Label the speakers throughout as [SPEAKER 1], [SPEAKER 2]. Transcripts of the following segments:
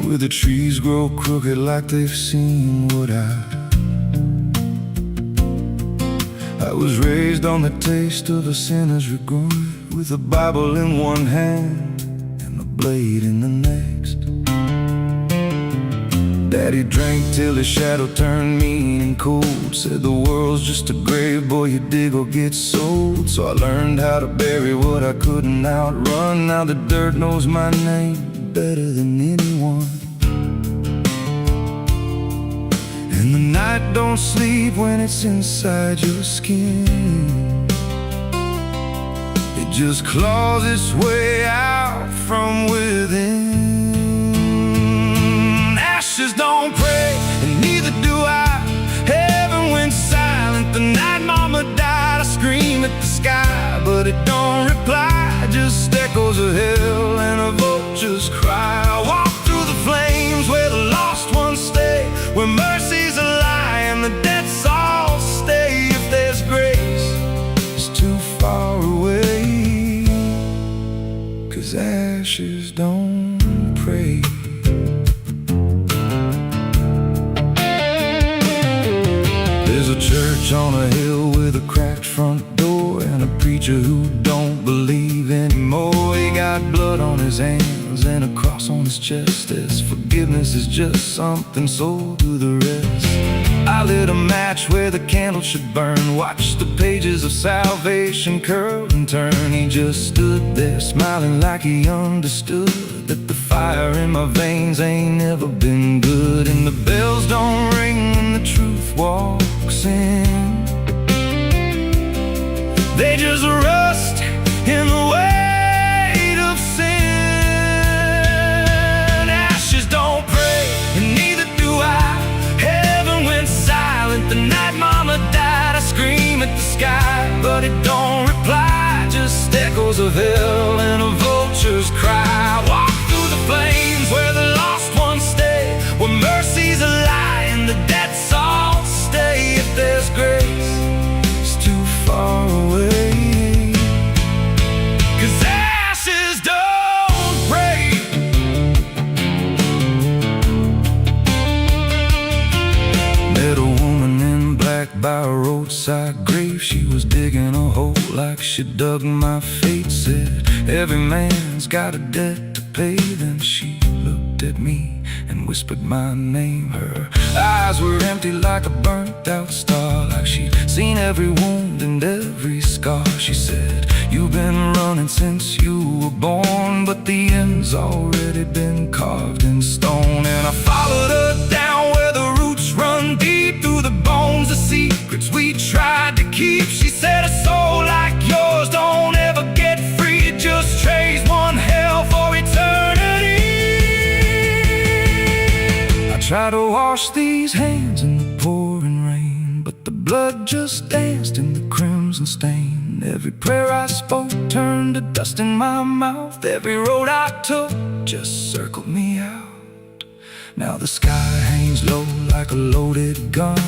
[SPEAKER 1] where the trees grow crooked like they've seen what I was raised on the taste of a sinner's regret, with a Bible in one hand and a blade in the next. Daddy drank till his shadow turned mean and cold, said the world's just a grave, boy, you dig or get sold. So I learned how to bury what I couldn't outrun. Now the dirt knows my name better than anyone. And the night don't sleep when it's inside your skin. It just claws its way out from within. Ashes don't pray, and neither do I. Heaven went silent the night mama died. I scream at the sky, but it don't reply. Just echoes of hell and a vulture's cry. I walk through the flames where the lost ones stay, where mercy's a lie and the dead souls stay. If there's grace, it's too far away, 'cause ashes don't pray. There's a church on a hill with a cracked front door, and a preacher who don't believe anymore. He got blood on his hands and a cross on his chest, as forgiveness is just something sold to the rest. I lit a match where the candle should burn, watched the pages of salvation curl and turn. He just stood there smiling like he understood that the fire in my veins ain't never been good. And the bells don't ring when the truth walks in, they just rust in the weight of sin. Ashes don't pray, and neither do I. Heaven went silent the night mama died. I scream at the sky, but it don't reply. Just echoes of hell and a vulture's cry. I walk through the flames where the lost ones stay, where mercy's a lie and the dead souls stay. If there's grace, it's too far away, 'cause ashes don't break. Met a woman in black by a roadside grave. She was digging a hole like she dug my fate. Said every man's got a debt to pay. Then she looked at me and whispered my name. Her eyes were empty like a burnt out star, like she'd seen every wound and every scar. She said, you've been running since you were born, but the end's already been carved in stone. And I followed her down where the roots run deep through the bones, the secrets we tried to keep. She said, a soul like yours don't ever get free, it just trades one hell for eternity. I try to wash these hands in the pouring rain, but the blood just danced in the crimson stain. Every prayer I spoke turned to dust in my mouth. Every road I took just circled me out. Now the sky hangs low like a loaded gun,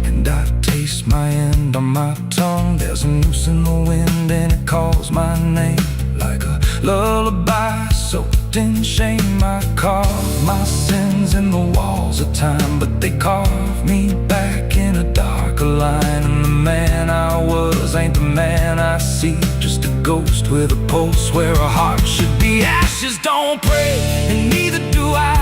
[SPEAKER 1] and I taste my end on my tongue. There's a noose in the wind and it calls my name like a lullaby soaked in shame. I carve my sins in the walls of time, but they carve me back in a darker line. And the man I was ain't the man I see, just a ghost with a pulse where a heart should be. Ashes don't pray, and neither do I.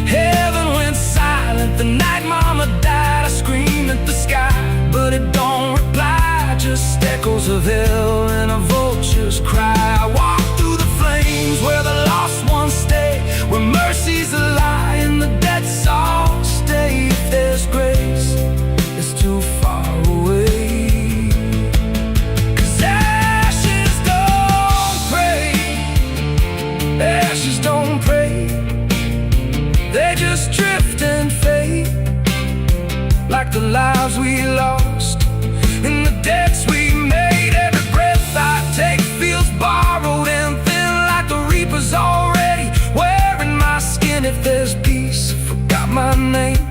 [SPEAKER 1] Heaven went silent the night mama died. I scream at the sky, but it don't reply. Just echoes of hell and a vulture's cry. I walk through the flames where the lost ones stay, where mercy's a lie and the dead souls stay. If there's grace, it's too far away, 'cause ashes don't pray. Ashes don't pray, they just drift and fade, like the lives we lost and the debts we made. Every breath I take feels borrowed and thin, like the reaper's already wearing my skin. If there's peace, I forgot my name,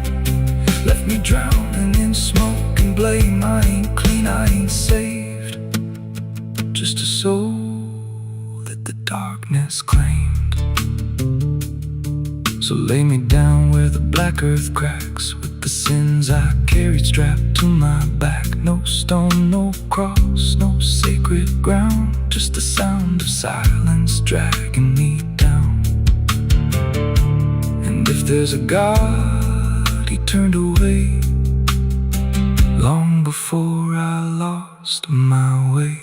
[SPEAKER 1] left me drowning in smoke and blame. I ain't clean, I ain't saved, just a soul that the darkness claimed. So lay me down where the black earth cracks, with the sins I carried strapped to my back. No stone, no cross, no sacred ground, just the sound of silence dragging me down. And if there's a God, he turned away long before I lost my way.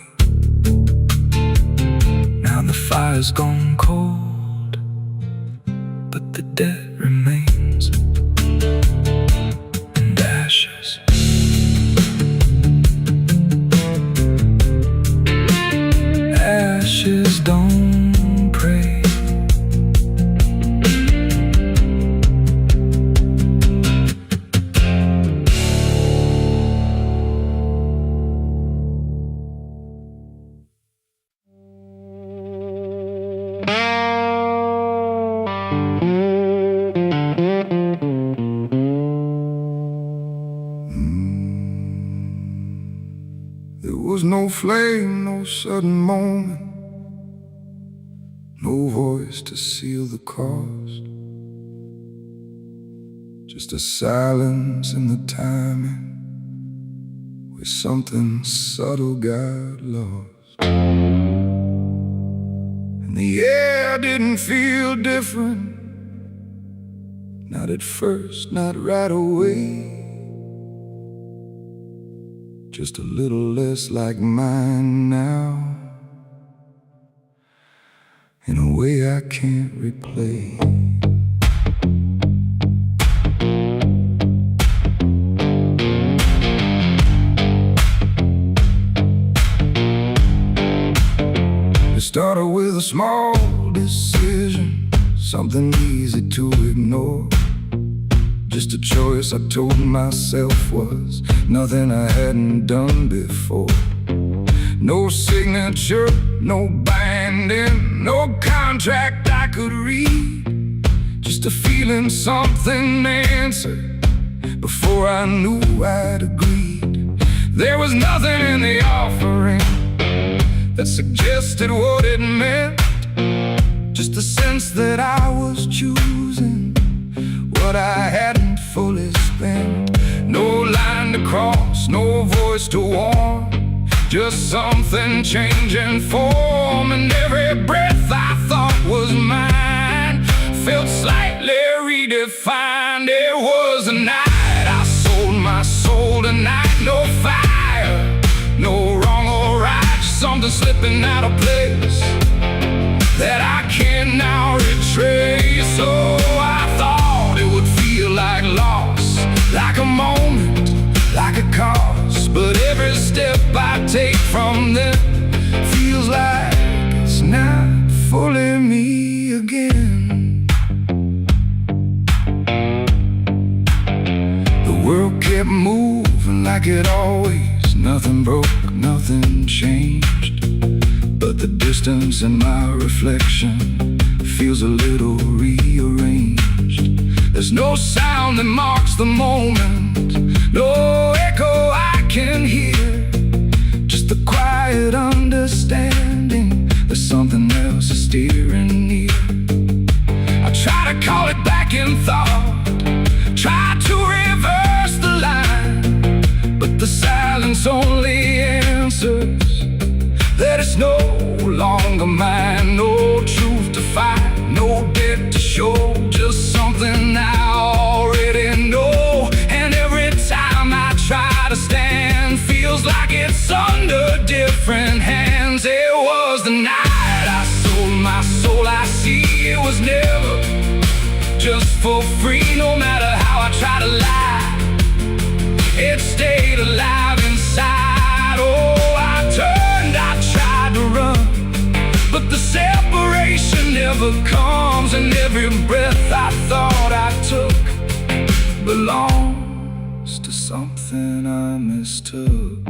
[SPEAKER 1] Now the fire's gone cold, but the debt remains, and ashes. Ashes don't pray.
[SPEAKER 2] There was no flame, no sudden moment, no voice to seal the cost, just a silence in the timing where something subtle got lost. And the air didn't feel different, not at first, not right away. Just a little less like mine now, in a way I can't replay. It started with a small decision, something easy to ignore. Just a choice I told myself was nothing I hadn't done before. No signature, no binding, no contract I could read. Just a feeling something answered before I knew I'd agreed. There was nothing in the offering that suggested what it meant, just a sense that I was choosing what I hadn't fully spent. No line to cross, no voice to warn, just something changing form. And every breath I thought was mine felt slightly redefined. It was a night I sold my soul tonight. No fire, no wrong or right, just something slipping out of place that I can now retrace. So I thought it would feel like loss, like a moment, like a cause. But every step I take from them feels like it's not fully me again. The world kept moving like it always, nothing broke, nothing changed. But the distance in my reflection feels a little rearranged. There's no sound that marks the moment, no echo I can hear, just the quiet understanding that something else is steering near. I try to call it back in thought, try to reverse the line, but the silence only answers that it's no longer mine. No truth to find, no debt to show, just something I already know. And every time I try to stand, feels like it's under different hands. It was the night I sold my soul. I see it was never just for free. No matter how I try to lie, it stayed alive inside. Oh, I tried to run, but the separation never comes. And every breath I thought I took belongs to something I mistook.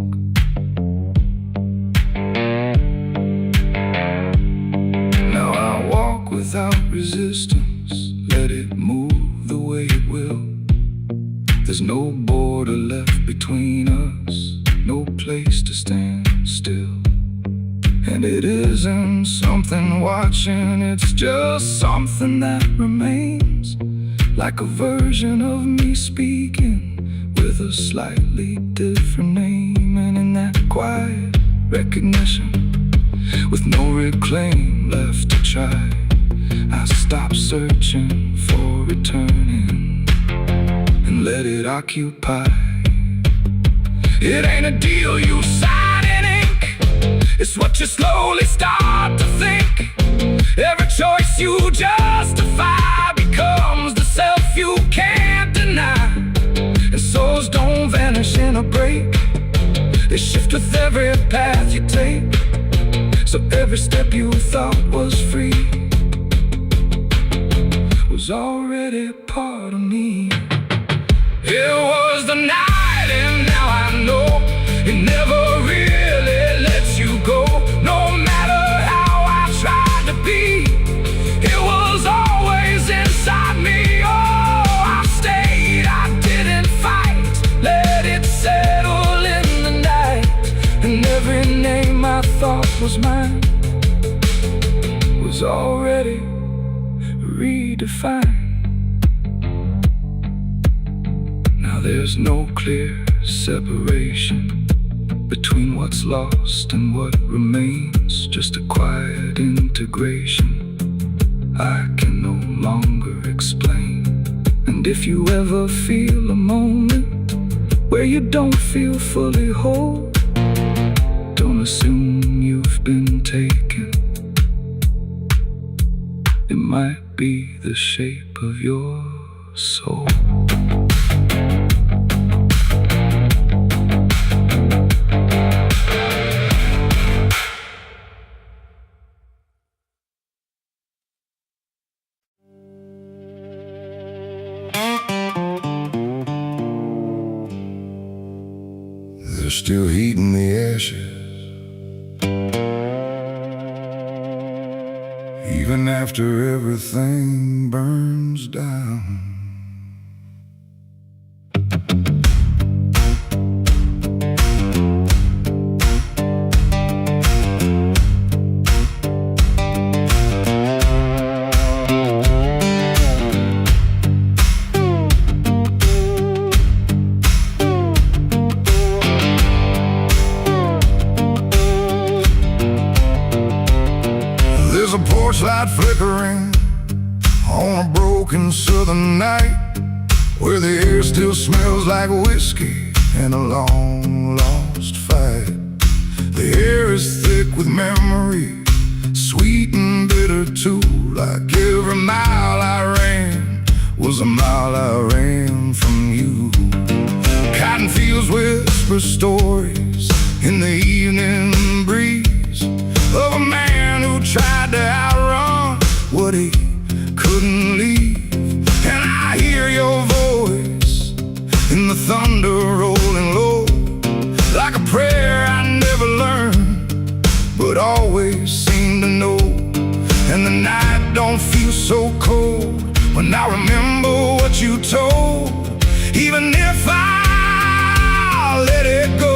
[SPEAKER 2] Now I walk without resistance, let it move the way it will. There's no border left between us, no place to stand still. And it isn't something watching, it's just something that remains. like a version of me speaking with a slightly different name. And in that quiet recognition, with no reclaim left to try, I stopped searching for returning and let it occupy. It ain't a deal you sign in ink, it's what you slowly start to think. Every choice you justify becomes the self you can't deny. And souls don't vanish in a break, they shift with every path you take. So every step you thought was free was already part of me. It was the night, and now I know it never really lets you go. No matter how I tried to be, it was always inside me. Oh, I stayed, I didn't fight, let it settle in the night. And every name I thought was mine was already redefined. Now there's no clear separation between what's lost and what remains, just a quiet integration I can no longer explain. And if you ever feel a moment where you don't feel fully whole, don't assume you've been taken. It might be the shape of your soul.
[SPEAKER 1] There's still heat in the ashes, even after everything burns down. There's a porch light flickering on a broken southern night, where the air still smells like whiskey and a long lost fight. The air is thick with memory, sweet and bitter too. Like every mile I ran was a mile I ran from you. Cotton fields whisper stories in the evening breeze of a man who tried to outrun what he couldn't leave. And I hear your voice in the thunder rolling low, like a prayer I never learned but always seem to know. And the night don't feel so cold when I remember what you told, even if I let it go.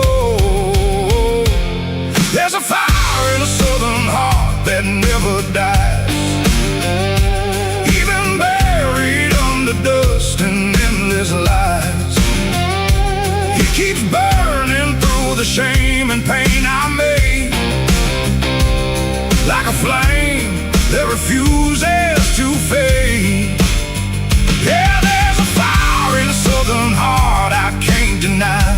[SPEAKER 1] There's a fire in a southern heart that never dies, even buried under dust and endless lies. It keeps burning through the shame and pain I made, like a flame that refuses to fade. Yeah, there's a fire in a southern heart I can't deny,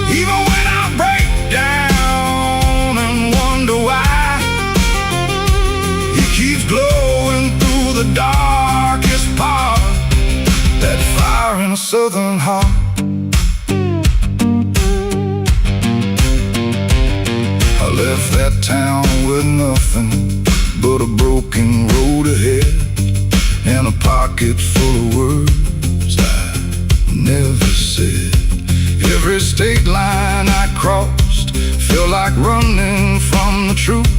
[SPEAKER 1] even when I break down and wonder why. It keeps glowing through the darkest part, that fire in a southern heart. I left that town with nothing but a broken road ahead, and a pocket full of words I never said. Every state line I crossed felt like running from the truth,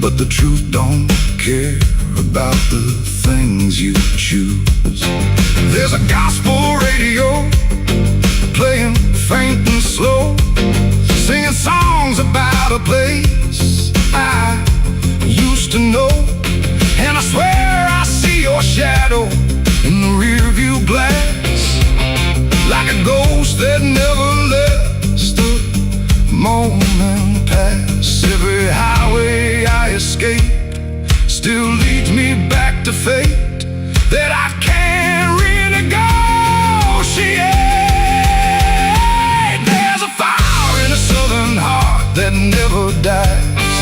[SPEAKER 1] but the truth don't care about the things you choose. There's a gospel radio playing faint and slow, singing songs about a place I used to know. And I swear I see your shadow
[SPEAKER 2] moment pass. Every highway I escape still leads me back to fate that I can't renegotiate. There's a fire in a southern heart that never dies,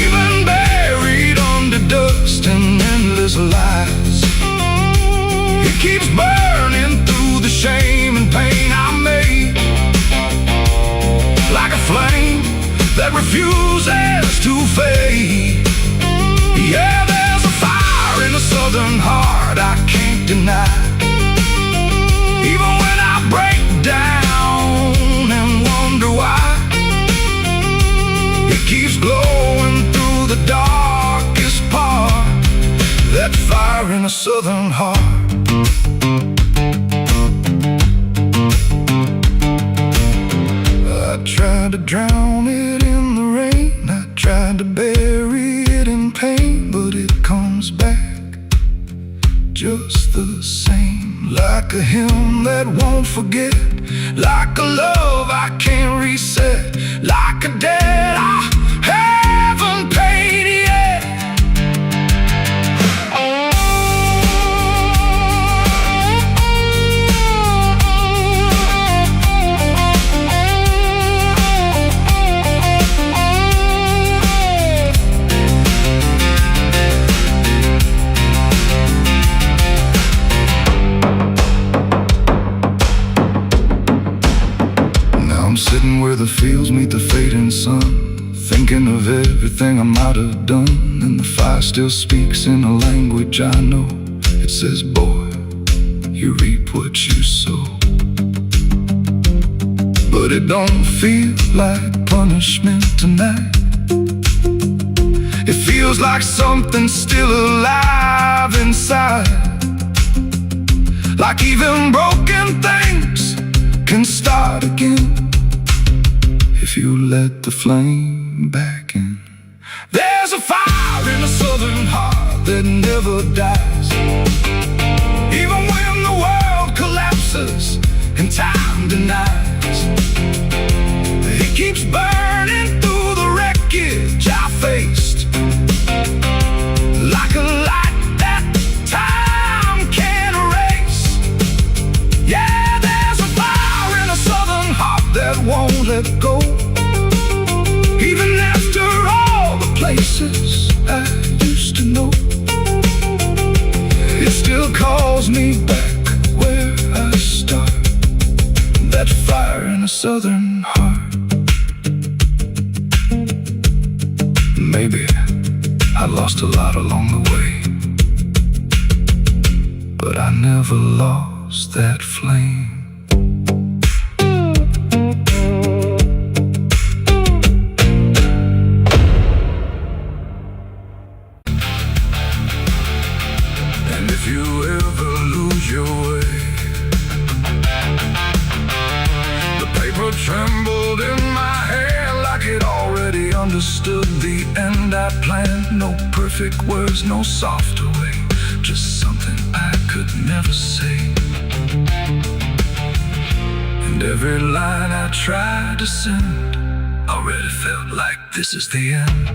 [SPEAKER 2] even buried under dust and endless lies. It keeps burning through the shame and pain I made, like a flame that refuses to fade. Yeah, there's a fire in a southern heart I can't deny. Even when I break down and wonder why, it keeps glowing through the darkest part. That fire in a southern heart. I tried to drown it in the rain, I tried to bury it in pain, but it comes back just the same. Like a hymn that won't forget, like a love I can't reset, like a debt I haven't paid yet. Sitting where the fields meet the fading sun, thinking of everything I might have done. And the fire still speaks in a language I know. It says, boy, you reap what you sow. But it don't feel like punishment tonight. It feels like something's still alive inside, like even broken things can start again if you let the flame back in. There's a fire in a southern heart that never dies, even when the world collapses and time denies. It keeps burning through the wreckage I faced, like a light that time can't erase. Yeah, there's a fire in a southern heart that won't let go, even after all the places I used to know. It still calls me back where I start. That fire in a southern heart. Maybe I lost a lot along the way, but I never lost that flame. If you ever lose your way, the paper trembled in my hand like it already understood the end I planned. No perfect words, no softer way, just something I could never say. And every line I tried to send already felt like this is the end.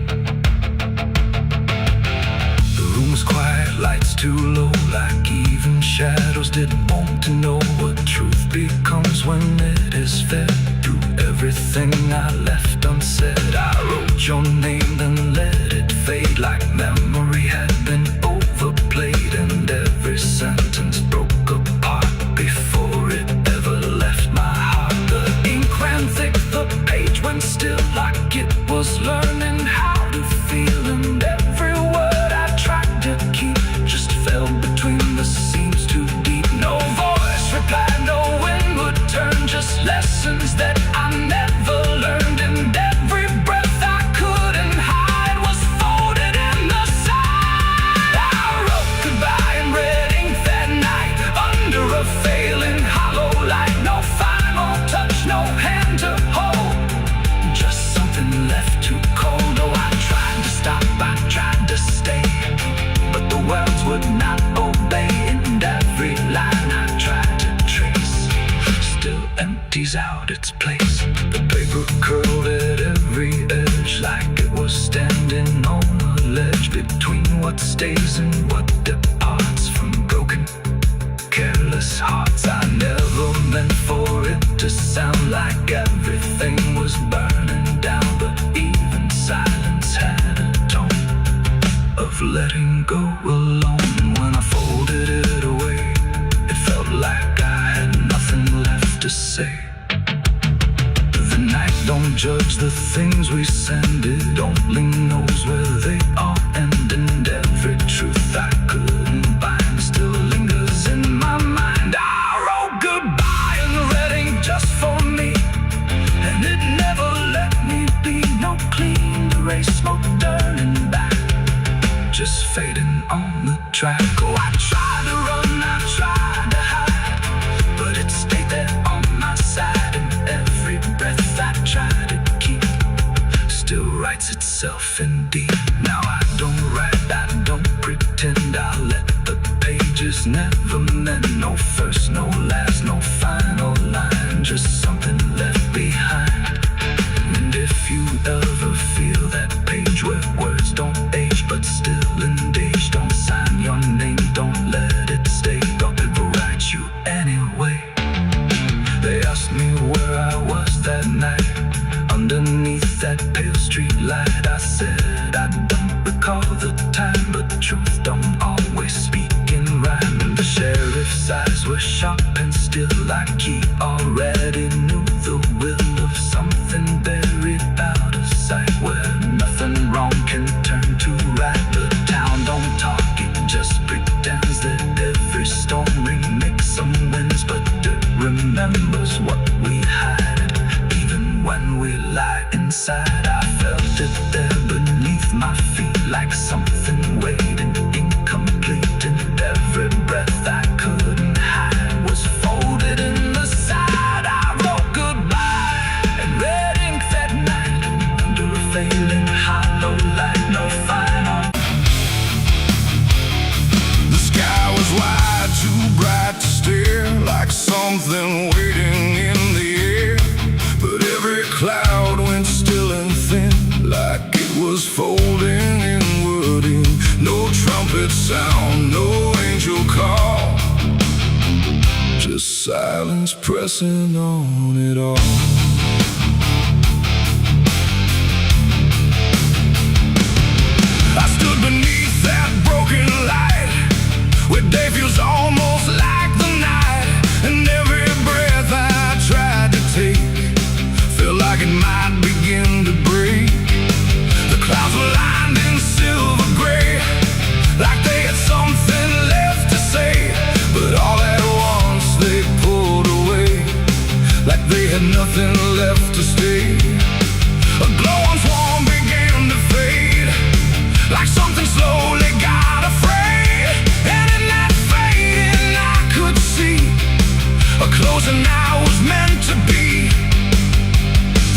[SPEAKER 2] Quiet, lights too low, like even shadows didn't want to know what truth becomes when it is fed. Through everything I left unsaid, I wrote your name, then let it fade, like memory had been overplayed, and every sentence broke apart before it ever left my heart. The ink ran thick, the page went still, like it was learning how to feel, and every word I tried to keep just fell between the seams too deep. No voice replied, no wind would turn, just lessons that I never learned. And every breath I couldn't hide was folded in the side. I wrote goodbye in red ink that night, under a failing hollow light. No final touch, no hand to hold, just something left too cold. Oh, I tried to stop, I tried to stay, but the words would not obey. And every line I tried to trace still empties out its place. The
[SPEAKER 1] to sound like everything was burning down, but even silence had a tone of letting go alone. When I folded it away, it felt like I had nothing left to say. The night don't judge the things we send, it only knows where they all end. And every truth I couldn't bind still lingers in my mind. I wrote goodbye in red ink just for me, and it never let me be. No clean erase, smoke turning back, just fading on the track. Oh, I tried to run, I tried to hide, but it stayed there on my side. And every breath I tried to keep still writes itself indeed. Now I don't write, I don't pretend, I let the pages never meant no first, no last, no final line, just something left behind. And if you ever feel that page where words don't age but still engage, don't sign your name, don't let it stay, don't ever write you anyway. They asked me where I was that night, underneath that pale street light. I said I don't recall the time, but the truth don't always speak in rhyme. And the sheriff's eyes were sharp and still, like he already knew the will of something buried out of sight, where nothing wrong can turn to right. The town don't talk, it just pretends that every storm remakes some winds, but it remembers what we hide. Even when we lie inside, I felt it there beneath my feet, like something waiting incomplete. And every breath I couldn't hide was folded in the side. I wrote goodbye in red ink that night, under a failing hollow light, no final.
[SPEAKER 2] The sky was wide, too bright to stare, like something waiting in the air. But every cloud went still and thin, like it was folding inward in. No trumpet sound, no angel call, just silence pressing on it all. I stood beneath that broken light, where day feels almost like the night. And every breath I tried to take felt like it might begin to break. The clouds were lined in silver gray, like they had something left to say. But all at once they pulled away, like they had nothing left to stay. A glow once warm began to fade, like something slowly got afraid. And in that fading I could see a closing I was meant to be.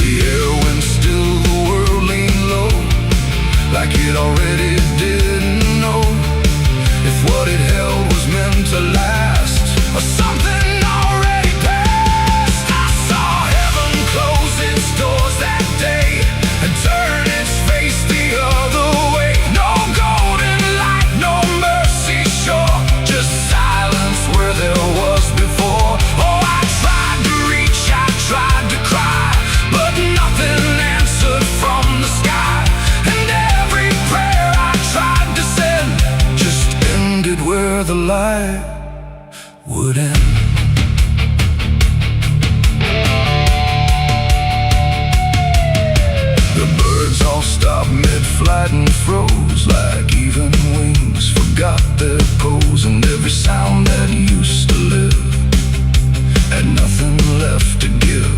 [SPEAKER 2] The air went still, the world leaned low, like it already didn't know if what it held was meant to last, or something already passed. I saw heaven close its doors that day and turn its face the other way. No golden light, no mercy shore, just silence where there was before. Oh, I tried to reach, I tried to cry, but nothing answered from the sky. And every prayer I tried to send just ended where the light would end. The birds all stopped mid-flight and froze, like even wings forgot their pose. And every sound that used to live had nothing left to give.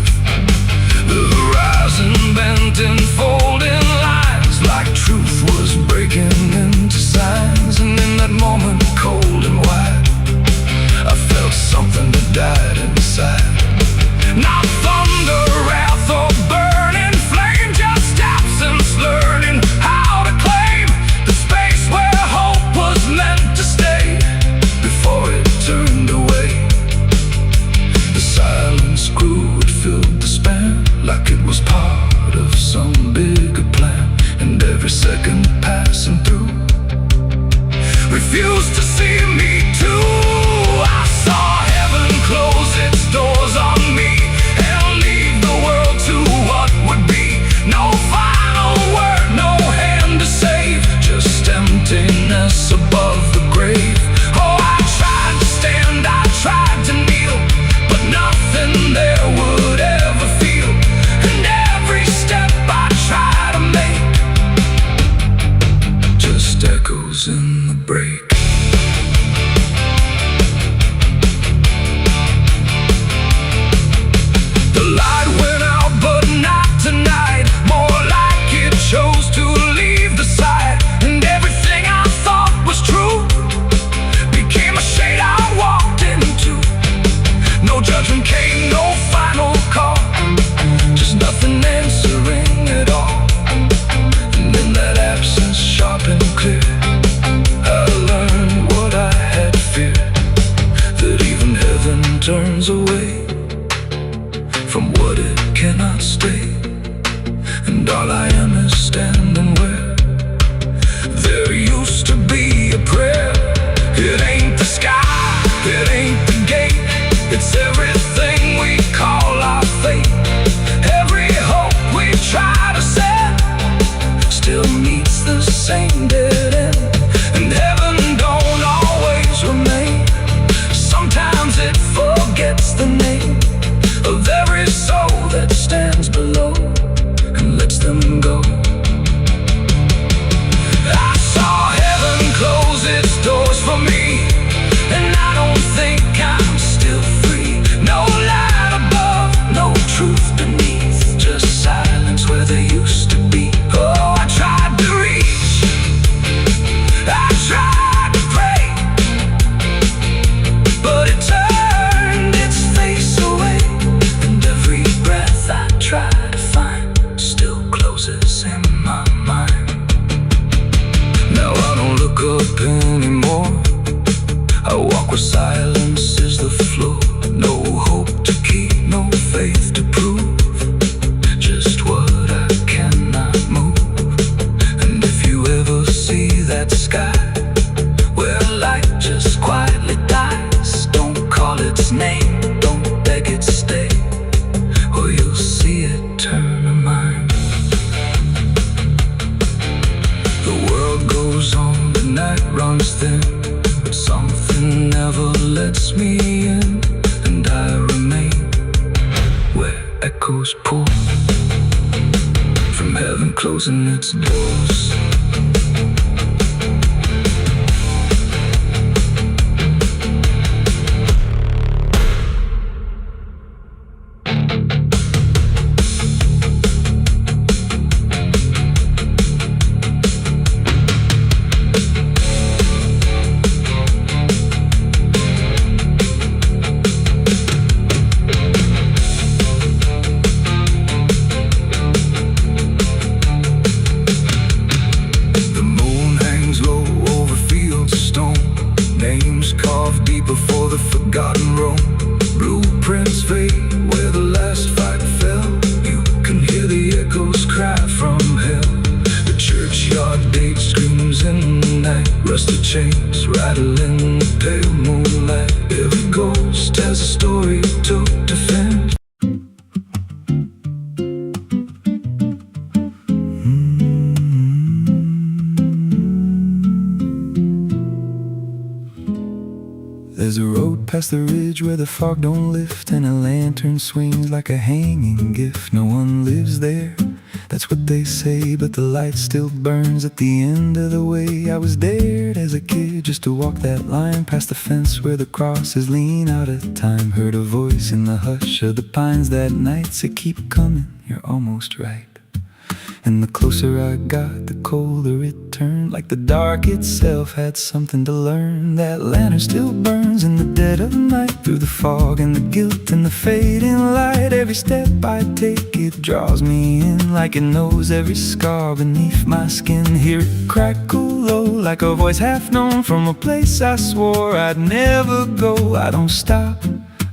[SPEAKER 2] The horizon bent in folding lines, like truth was breaking into signs. And in that moment, cold and white, I felt something that died inside. Not thunder, wrath, or burning flame, just absence learning how to claim the space where hope was meant to stay before it turned away. The silence grew, it filled the span, like it was part of some bigger plan. And every second passing through refused to see me too. I saw heaven close its doors on me, break. The light went out, but not tonight. More like it chose to leave the site. And everything I thought was true became a shade I walked into. No judgment came, no final call, just nothing answering at all. And in that absence, sharp and clear, I learned what I had feared, that even heaven turns away from what it cannot stay. And all I am is standing where there used to be a prayer. It ain't the sky, it ain't the gate, it's everything we call our fate. Every hope we try to set still meets the same dead end. And heaven don't always remain. Sometimes it forgets the name of every soul that stands below and lets them go. I saw heaven close its doors for me, and I don't think I'm still free. No light above, no truth beneath, just silence where there used to be. Oh, I tried to reach, I tried to pray, but it turned its face away. And every breath I try to find still closes in my mind. Now I don't look up anymore, I walk where silence is the floor. No hope to keep, no faith to prove, just what I cannot move. And if you ever see that sky where light just quietly dies, don't call its name, don't beg it stay, or you'll see it turn a mind. The world goes on, the night runs thin, but something never lets me in. And I remain where echoes pour from heaven closing its doors. Before the forgotten roam, blueprints fade where the last fight fell. You can hear the echoes cry from hell. The churchyard date screams in the night, rusted chains rattle in the pale moonlight. Every ghost has a story to defend. There's a road past the ridge where the fog don't lift, and a lantern swings like a hanging gift. No one lives there, that's what they say, but the light still burns at the end of the way. I was dared as a kid just to walk that line past the fence where the crosses lean out of time. Heard a voice in the hush of the pines that night said, keep coming, you're almost right. And the closer I got, the colder it turned, like the dark itself had something to learn. That lantern still burns in the dead of night, through the fog and the guilt and the fading light. Every step I take, it draws me in, like it knows every scar beneath my skin. Hear it crackle low, like a voice half known from a place I swore I'd never go. I don't stop,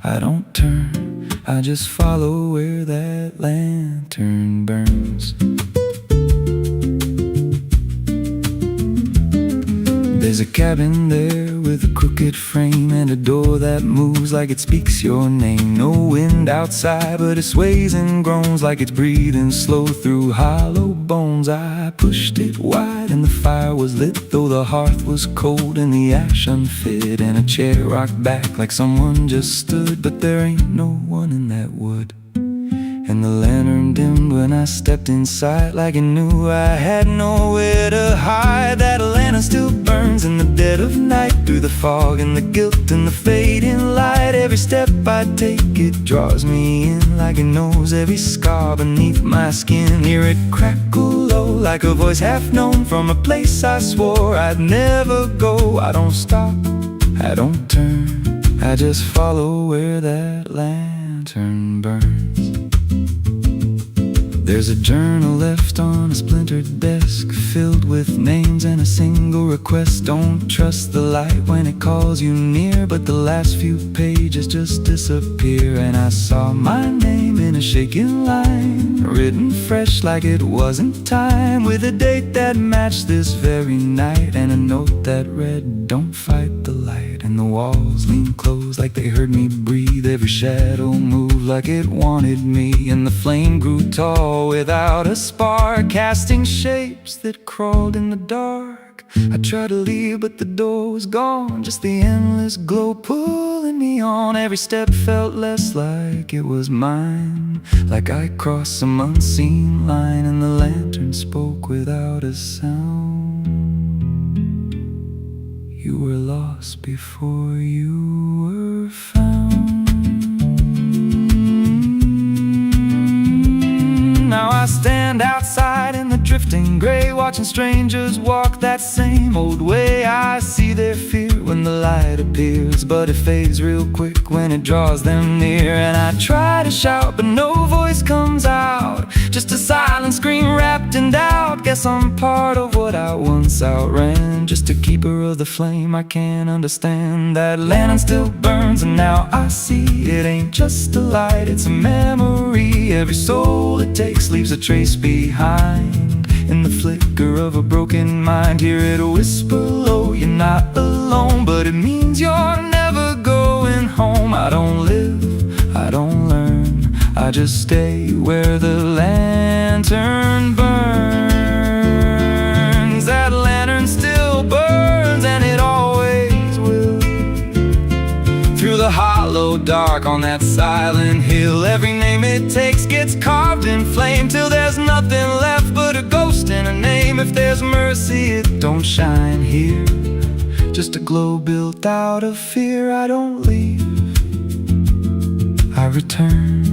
[SPEAKER 2] I don't turn, I just follow where that lantern burns. There's a cabin there with a crooked frame, and a door that moves like it speaks your name. No wind outside, but it sways and groans like it's breathing slow through hollow bones. I pushed it wide and the fire was lit, though the hearth was cold and the ash unfit, and a chair rocked back like someone just stood. But there ain't no one in that wood,
[SPEAKER 1] And the lantern dimmed when I stepped inside, like it knew I had nowhere to hide. That lantern still burns in the dead of night, through the fog and the guilt and the fading light. Every step I take, it draws me in, like it knows every scar beneath my skin. Hear it crackle low, like a voice half known from a place I swore I'd never go. I don't stop, I don't turn, I just follow where that lantern burns. There's a journal left on a splintered desk, filled with names and a single request. Don't trust the light when it calls you near, but the last few pages just disappear. And I saw my name in a shaking line, written fresh like it wasn't time, with a date that matched this very night, and a note that read, don't fight the light. And the walls leaned close like they heard me breathe, every shadow moved like it wanted me. And the flame grew tall without a spark, casting shapes that crawled in the dark. I tried to leave, but the door was gone, just the endless glow pulling me on. Every step felt less like it was mine, like I crossed some unseen line. And the lantern spoke without a sound. You were lost before you were found. Now I stand outside in the drifting gray, watching strangers walk that same old way. I see their fear when the light appears, but it fades real quick when it draws them near. And I try to shout, but no voice comes out, just a silent scream wrapped in doubt. Guess I'm part of what I once outran, just a keeper of the flame I can't understand. That lantern still burns, and now I see it ain't just a light, it's a memory. Every soul it takes leaves a trace behind, in the flicker of a broken mind. Hear it whisper low, you're not alone, but it means you're never going home. I don't live, I don't learn, I just stay where the lantern burns. That lantern still burns, and it always will. Through the hollow dark on that silent hill, every name it takes gets carved in flame, till there's nothing left but a ghost and a name. If there's mercy, it don't shine here, just a glow built out of fear. I don't leave, I return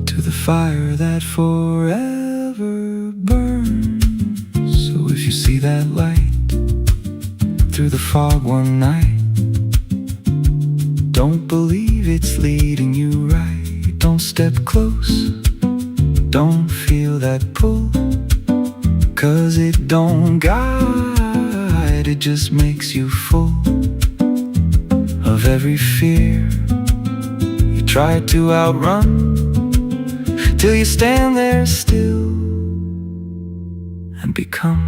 [SPEAKER 1] to the fire that forever burns. So if you see that light through the fog one night, don't believe it's leading you right. Don't step close, don't feel that pull, 'cause it don't guide, it just makes you full of every fear you try to outrun, till you stand there still and become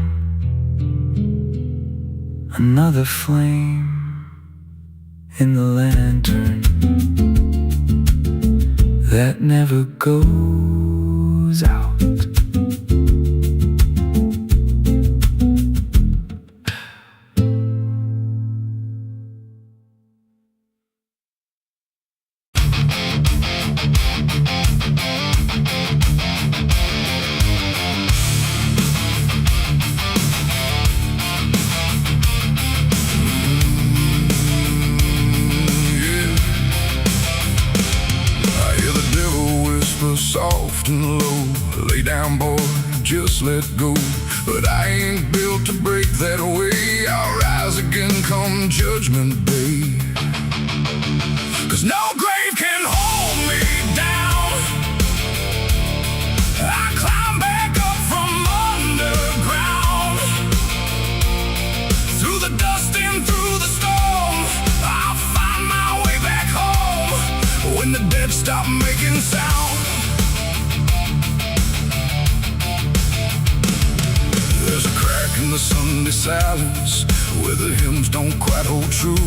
[SPEAKER 1] another flame in the lantern that never goes out.
[SPEAKER 2] Soft and low, lay down boy, just let go. But I ain't built to break that way. I'll rise again come judgment day, 'cause no grave can hold me down. I climb back up from underground, through the dust and through the storm. I'll find my way back home when the dead stop making sound. There's a crack in the Sunday silence where the hymns don't quite hold true.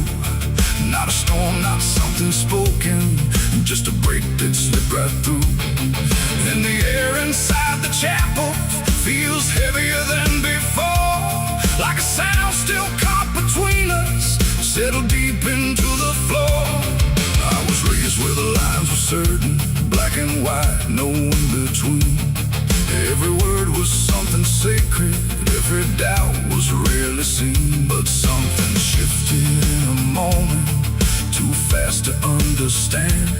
[SPEAKER 2] Not a storm, not something spoken, just a break that slipped right through. And the air inside the chapel feels heavier than before, like a sound still caught between us, settled deep into the floor. I was raised where the lines were certain, black right, no in between. Every word was something sacred, every doubt was rarely seen. But something shifted in a moment, too fast to understand.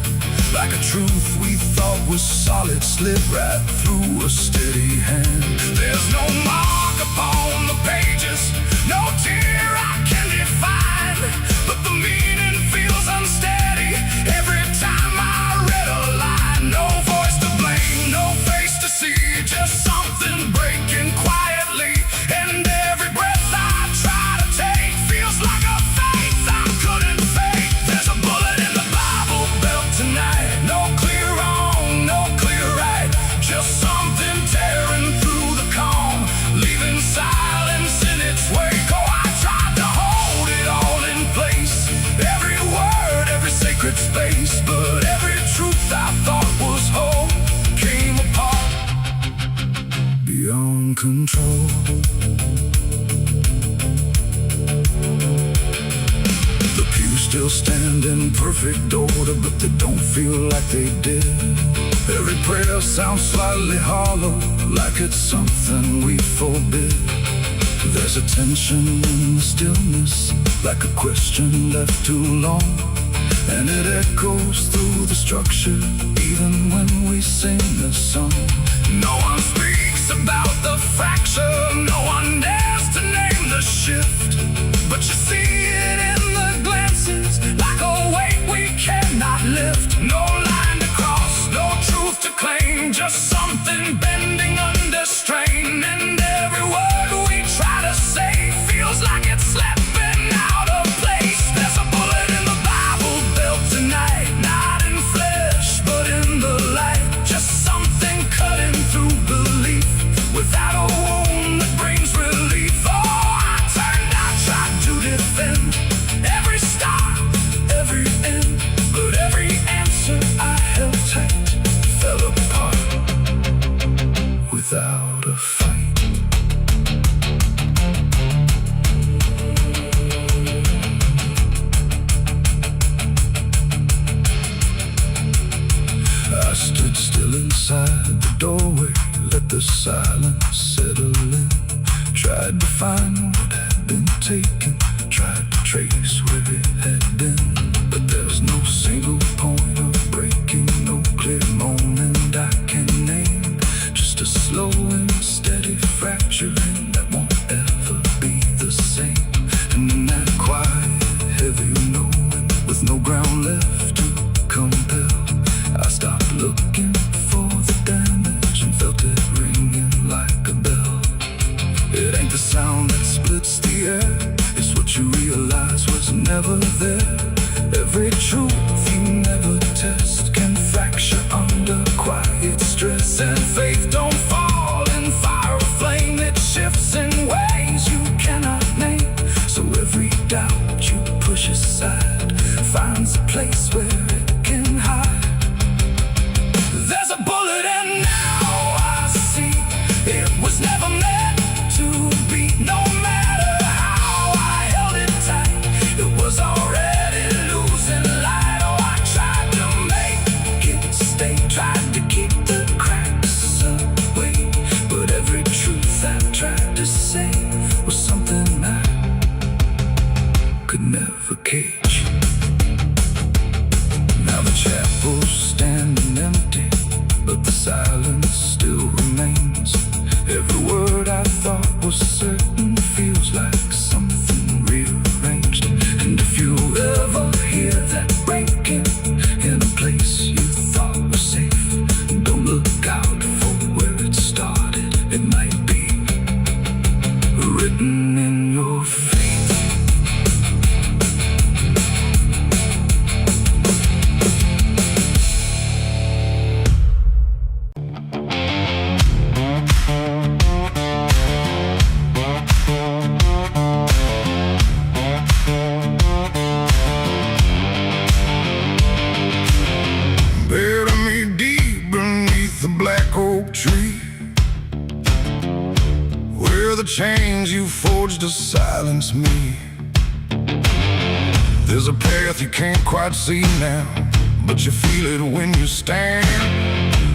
[SPEAKER 2] Like a truth we thought was solid slipped right through a steady hand. There's no mark upon the pages, no tear I can define, but the meaning feels unsteady every time I read a line. No voice to blame, no face to see, just something breaking quietly. And every breath I try to take feels like a faith I couldn't fake. There's a bullet in the Bible belt tonight, no clear wrong, no clear right, just something tearing through the calm, leaving silence in its wake. Oh, I tried to hold it all in place, every word, every sacred space, but every truth I thought was whole came apart beyond control. The pews still stand in perfect order, but they don't feel like they did. Every prayer sounds slightly hollow, like it's something we forbid. There's a tension in the stillness, like a question left too long, and it echoes through the structure, even when we sing the song. No one speaks about the fracture, no one dares to name the shift, but you see it in the glances, like a weight we cannot lift. No line to cross, no truth to claim, just something bending under strain. And every word we try to say feels like it's slipping out of place. There's a bullet in the Bible belt tonight, not in flesh, but in the light, just something cutting through belief, without a wound that brings relief. Oh, I turned, I tried to defend every start, every end, but every answer I held tight fell apart without a fight. I stood still inside the doorway, let the silence settle in. Tried to find what had been taken, tried to trace where it had been, but there's no single point of breaking, no clear moment I can name. Just a slow and steady fracturing that won't ever be the same. And in that quiet, heavy knowing, with no ground left to compel, I stopped looking for the damage and felt it ringing like a bell. It ain't the sound that splits the air, it's what you realize was never there. Every truth you never test can fracture under quiet stress. And faith don't fall in fire or flame, it shifts in ways you cannot name. So every doubt you push aside finds a place where it can hide. There's a bullet and now I see it was never meant to be. No matter how I held it tight, it was already losing light. Oh, I tried to make it stay, tried to keep the cracks away, but every truth I tried to say was something I could never cage. Now the chapel's standing empty, but the silence still remains. Every word I thought was certain feels like something rearranged. And if you ever hear that breaking in a place you thought was safe, don't look out for where it started. It might be written in your fate. The chains you forged to silence me. There's a path you can't quite see now, but you feel it when you stand.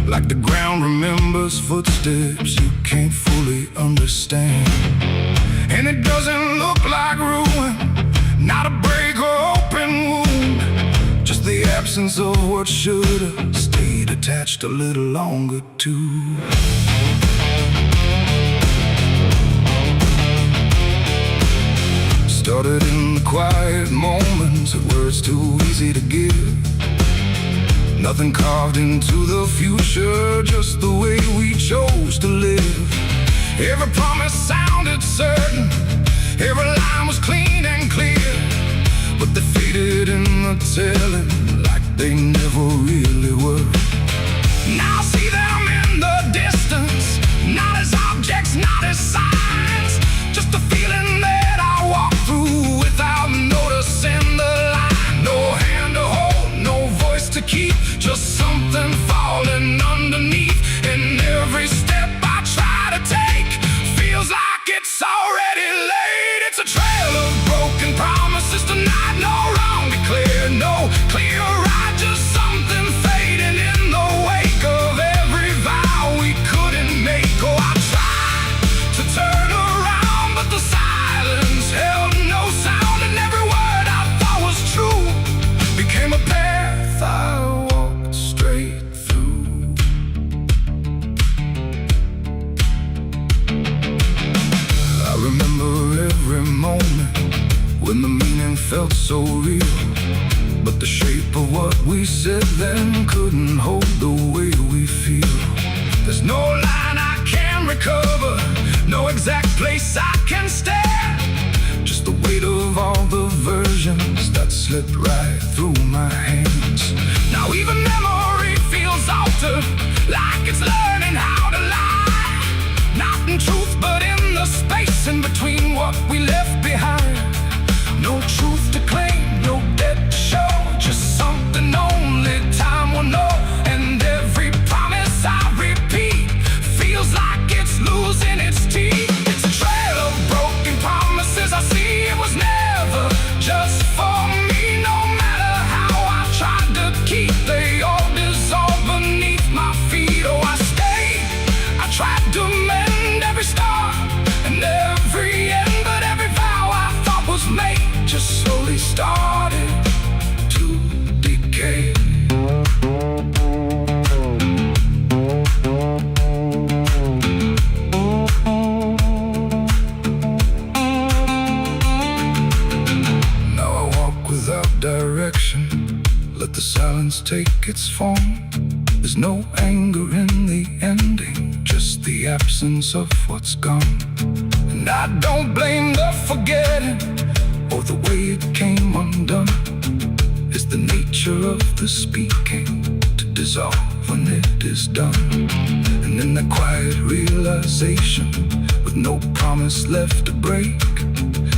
[SPEAKER 2] Like the ground remembers footsteps you can't fully understand. And it doesn't look like ruin, not a break or open wound, just the absence of what should've stayed attached a little longer too. Started in the quiet moments where it's too easy to give. Nothing carved into the future, just the way we chose to live. Every promise sounded certain, every line was clean and clear, but they faded in the telling like they never really were. Now I see them in the distance, not as objects, not as signs, just a feeling that I walk through without noticing the line. No hand to hold, no voice to keep, just something falling underneath. And every step I try to take feels like it's already late. It's a trail of broken promises tonight, no wrong declared, no clear right, just something fading in the wake of every vow we couldn't make. Oh, I tried to turn around, but the silence held no sound, and every word I thought was true became a path I walked straight through. I remember every moment when the meaning felt so real, but the shape of what we said then couldn't hold the way we feel. There's no line I can recover, no exact place I can stand, just the weight of all the versions that slipped right through my hands. Now even memory feels altered, like it's learning how to lie, not in truth but in the space in between what we left behind. No truth to claim, no debt to show, just something only time will know. And every promise I repeat feels like it's losing its teeth. It's a trail of broken promises I see. It was never just for me, no matter how I tried to keep, they all dissolved beneath my feet. Oh, I stayed, I tried to mend every star and every end, but every vow I thought was made just slowly started to decay. Now I walk without direction, let the silence take its form. There's no anger in the ending, just the absence of what's gone. And I don't blame the forgetting or the way it came undone. It's the nature of the speaking to dissolve when it is done. And in that quiet realization, with no promise left to break,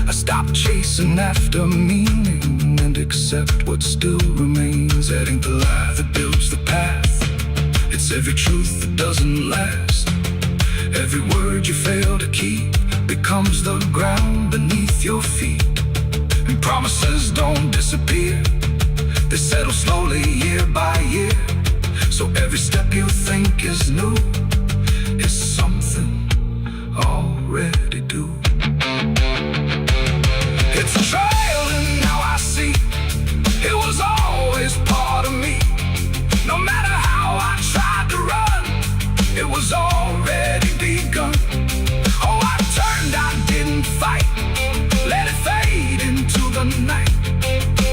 [SPEAKER 2] I stop chasing after meaning and accept what still remains. That ain't the lie that builds the path, it's every truth that doesn't last. Every word you fail to keep becomes the ground beneath your feet. And promises don't disappear, they settle slowly year by year. So every step you think is new is something already due. It's a trail and now I see it was always part of me. No matter how I tried to run, it was already begun. Oh, I turned, I didn't fight, let it fade into the night.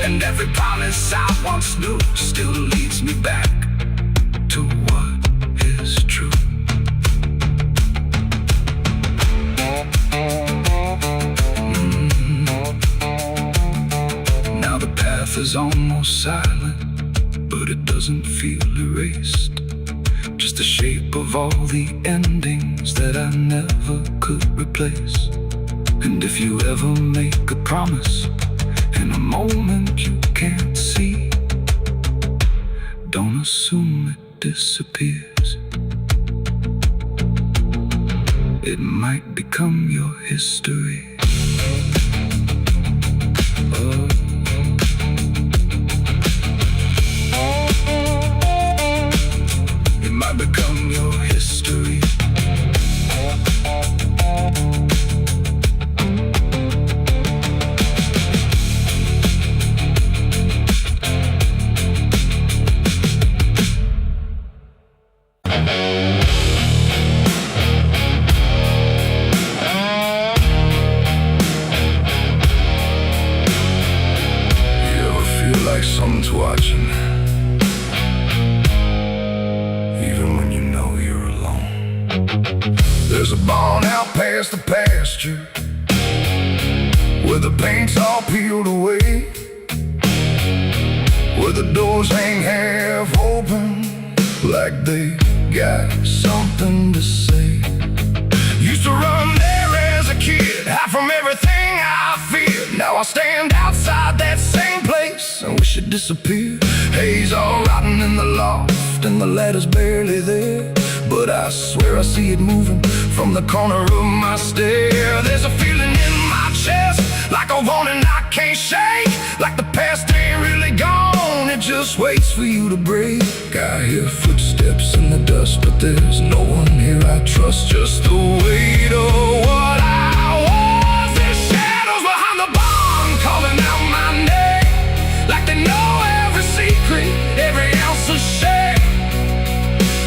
[SPEAKER 2] And every promise I once knew still leads me back to what is true. Now the path is almost silent, but it doesn't feel erased. Just the shape of all the endings that I never could replace. And if you ever make a promise in a moment you can't see, don't assume it disappears. It might become your history. Oh. Someone's watching, even when you know you're alone. There's a barn out past the pasture, where the paint's all peeled away, where the doors hang half open, like they got something to say. Used to run there as a kid, hide from everything I feared. Now I stand outside that same place and wish it disappeared. Haze all rotten in the loft and the ladder's barely there, but I swear I see it moving from the corner of my stair. There's a feeling in my chest, like a warning I can't shake, like the past ain't really gone, it just waits for you to break. I hear footsteps in the dust, but there's no one here I trust. Just the weight of what I was. There's shadows behind the barn calling out my name, like they know every secret, every ounce of shame,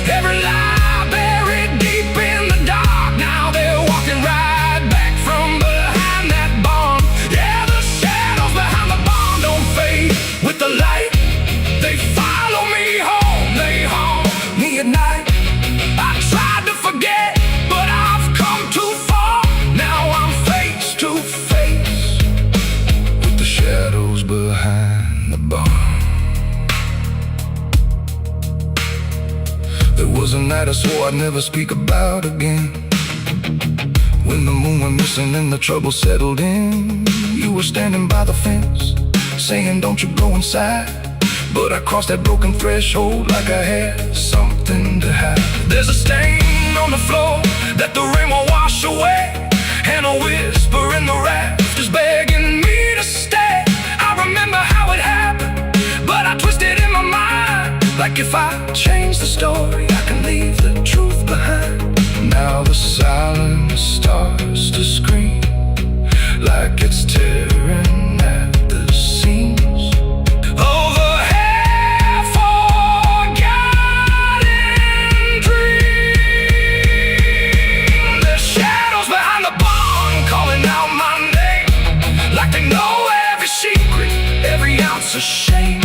[SPEAKER 2] every lie buried deep in the dark. Now they're walking right back from behind that barn. Yeah, the shadows behind the barn don't fade with the light. They follow me home, they haunt me at night. I tried to forget, but I've come too far. Now I'm face to face with the shadows behind the barn. There was a night I swore I'd never speak about again, when the moon went missing and the trouble settled in. You were standing by the fence, saying don't you go inside, but I crossed that broken threshold like I had something to hide. There's a stain on the floor that the rain will wash away, and a whisper in the rafters begging me to stay. I remember how it happened, but I twisted in my mind, like if I change the story, I can leave the truth behind. Now the silence starts to scream, like it's tearing at the seams. Over half-forgotten dreams. There's shadows behind the barn calling out my name, like they know every secret, every ounce of shame,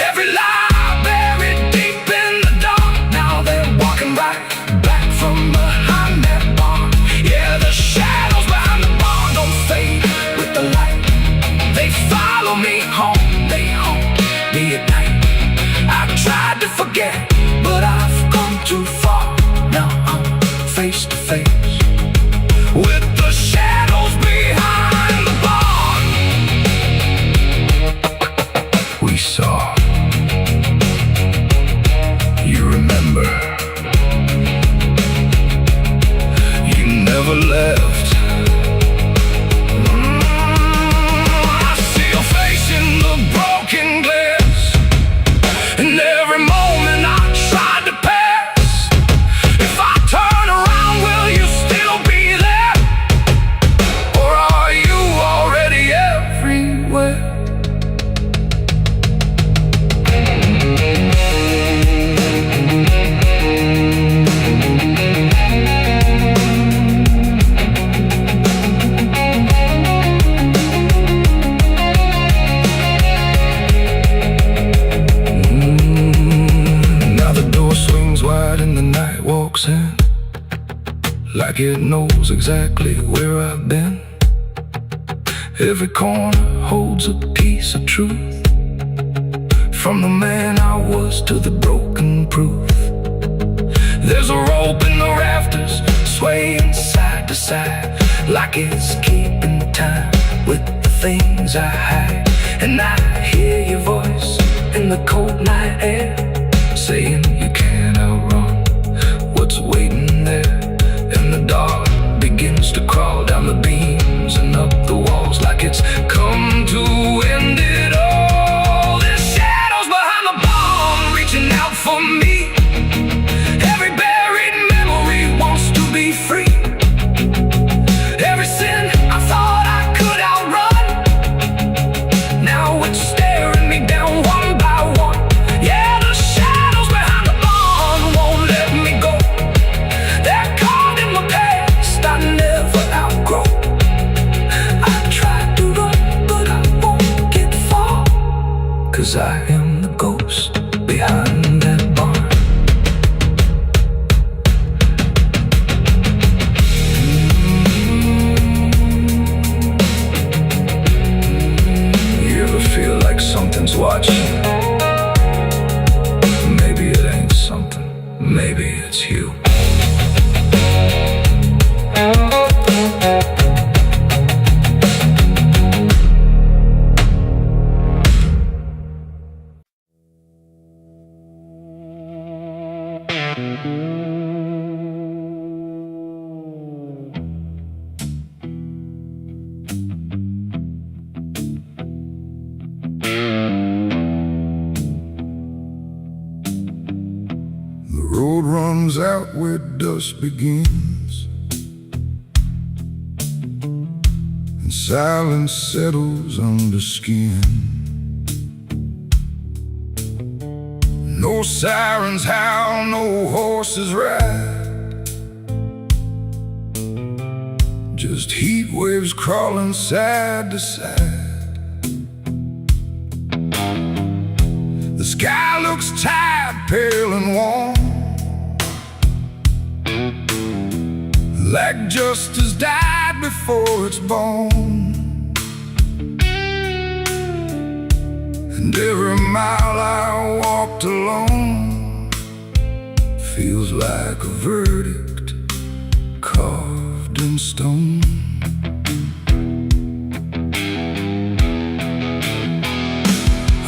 [SPEAKER 2] every lie buried deep in the dark. Now they're walking right back from behind that barn. Yeah, the shadows behind the barn don't fade with the light. They follow me home, they haunt me at night. I tried to forget, but I've come too far. Now I'm face to face with the shadows behind the barn. We saw, you remember, you never left. I see your face in the broken glass, and every moment I tried to pass. If I turn around, will you still be there, or are you already everywhere? Now the door swings wide and the night walks in, like it knows exactly where I've been. Every corner holds a piece of truth, from the man I was to the broken proof. There's a rope in the rafters, swaying side to side, like it's keeping time with the things I hide. And I hear your voice in the cold night air, saying you can't outrun what's waiting there. And the dark begins to crawl down the beams and up the walls, like it's come to end it all. There's shadows behind the barn reaching out for me. Every buried memory wants to be free. Every sin I thought I could outrun, now it's staring me down one by one. Yeah, the shadows behind the barn won't let me go. They're caught in the past I never outgrow. I tried to run,
[SPEAKER 1] 'cause I am the ghost behind that barn. You ever feel like something's watching? Maybe it ain't something, maybe it's you.
[SPEAKER 2] The road runs out where dusk begins, and silence settles under skin. No sirens howl, no horses ride, just heat waves crawling side to side. The sky looks tired, pale and warm, like justice died before it's born. And every mile I walked alone feels like a verdict carved in stone.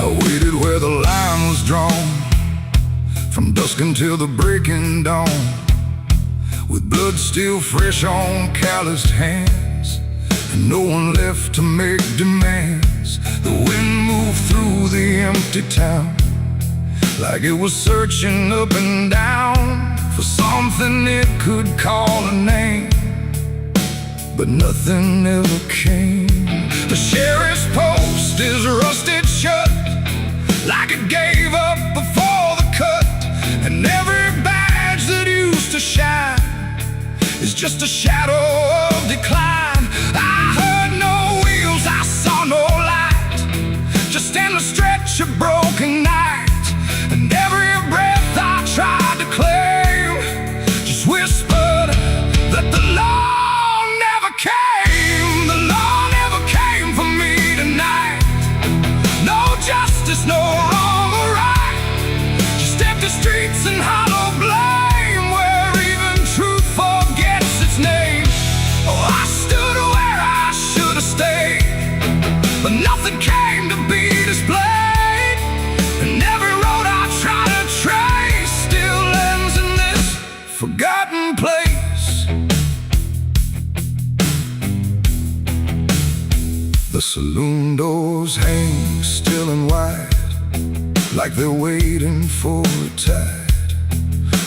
[SPEAKER 2] I waited where the line was drawn, from dusk until the breaking dawn, with blood still fresh on calloused hands, and no one left to make demands. The wind moved through the empty town, like it was searching up and down for something it could call a name, but nothing ever came. The sheriff's post is rusted shut, like it gave up before the cut, and every badge that used to shine is just a shadow of decline. I heard no wheels, I saw no light, just endless stretch of broken night. And every breath I tried to claim just whispered that the law never came. The law never came for me tonight. No justice, no wrong or right, just empty streets and hollow blame, where even truth forgets its name. Oh, I stood where I should have stayed, but nothing came to be displayed. And every road I try to trace still ends in this forgotten place. The saloon doors hang still and wide, like they're waiting for a tide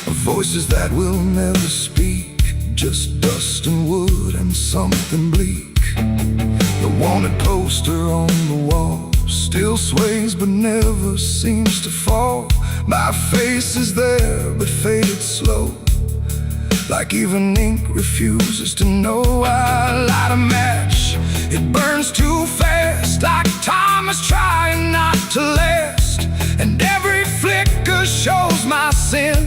[SPEAKER 2] of voices that will never speak, just dust and wood and something bleak. The wanted poster on the wall still sways but never seems to fall. My face is there but faded slow, like even ink refuses to know. I light a match, it burns too fast, like time is trying not to last. And every flicker shows my sin,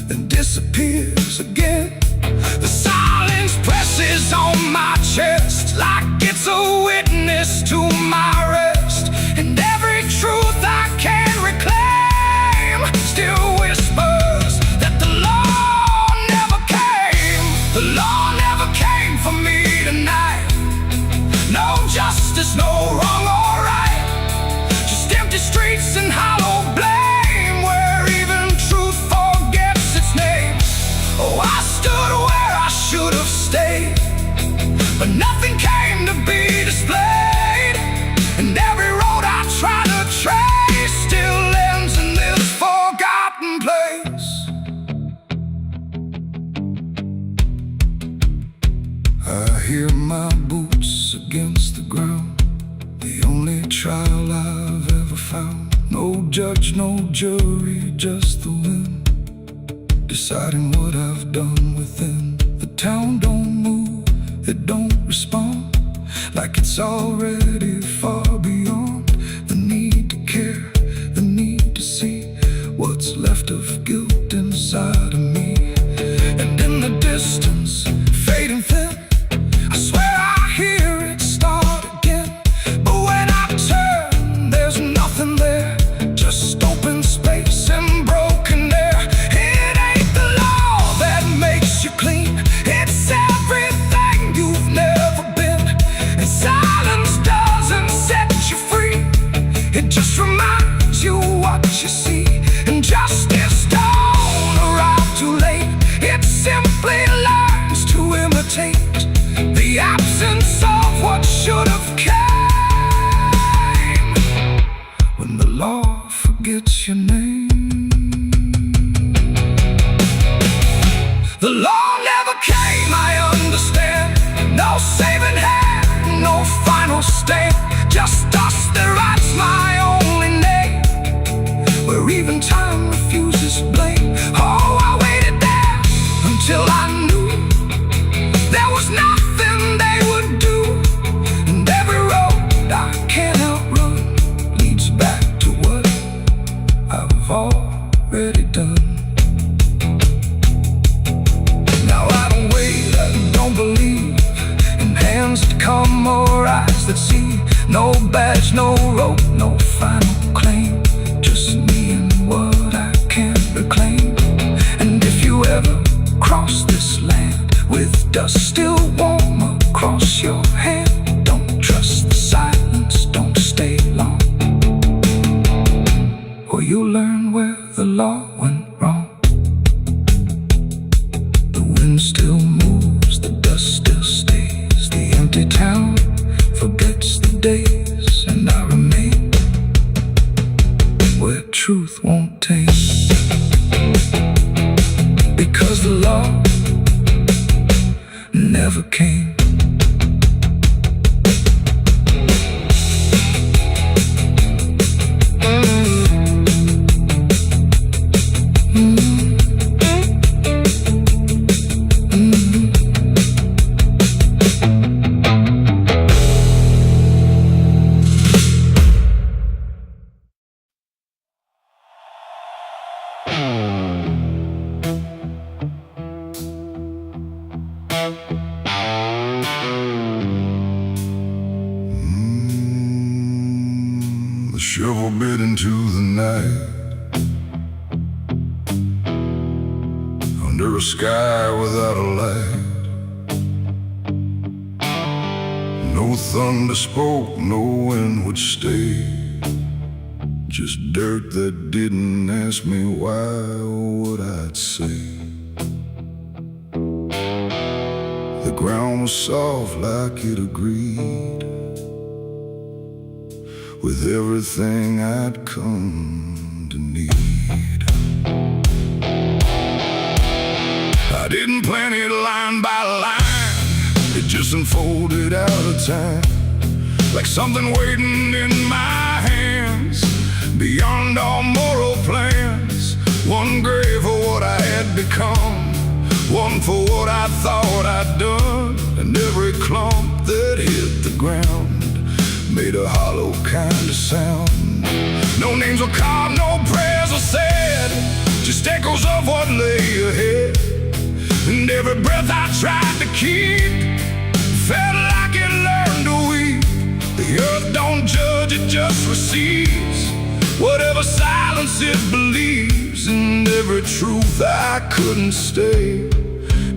[SPEAKER 2] then disappears again. The silence presses on my chest, like it's a witness to my rest. And every truth I can't reclaim still whispers that the law never came. The law never came for me tonight. No justice, no wrong or right, just empty streets and hollow blame, where even truth forgets its name. Oh, I stood where I should have stayed, but nothing came to be displayed. And every road I try to trace still ends in this forgotten place. I hear my boots against the ground, the only trial I've ever found. No judge, no jury, just the wind deciding what I've done within. The town don't move, it don't respond, like it's already far beyond the need
[SPEAKER 1] stand, just us, there writes my only name, where even time refuses blame. Oh, I waited there until I knew there was nothing they would do, and every road I can't outrun leads back to what I've already done. Now I don't wait, I don't believe in hands that come or eyes that see. No badge, no rope, no final claim, just me and what I can't reclaim. And if you ever cross this land with dust still warm across your hand, don't trust the silence, don't stay long, or you'll learn where the law went wrong. The wind still moves, the dust still stays, the empty town forgets the days, and I remain where truth won't taste, because the law never came.
[SPEAKER 2] The shovel bit into the night, under a sky without a light. No thunder spoke, no wind would stay, just dirt that didn't ask me why or what I'd say. The ground was soft like it agreed with everything I'd come to need. I didn't plan it line by line, it just unfolded out of time, like something waiting in my hands, beyond all moral plans. One grave for what I had become, one for what I thought I'd done, and every clump that hit the ground made a hollow kind of sound. No names were carved, no prayers were said, just echoes of what lay ahead. And every breath I tried to keep felt like it learned to weep. The earth don't judge, it just receives whatever silence it believes. And every truth I couldn't stay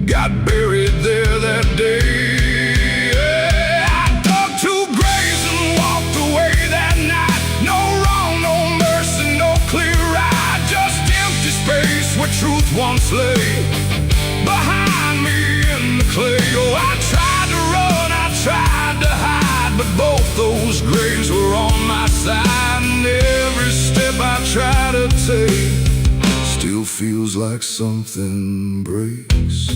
[SPEAKER 2] got buried there that day. Where truth once lay behind me in the clay. Oh, I tried to run, I tried to hide, but both those graves were on my side. And every step I try to take still feels like something breaks.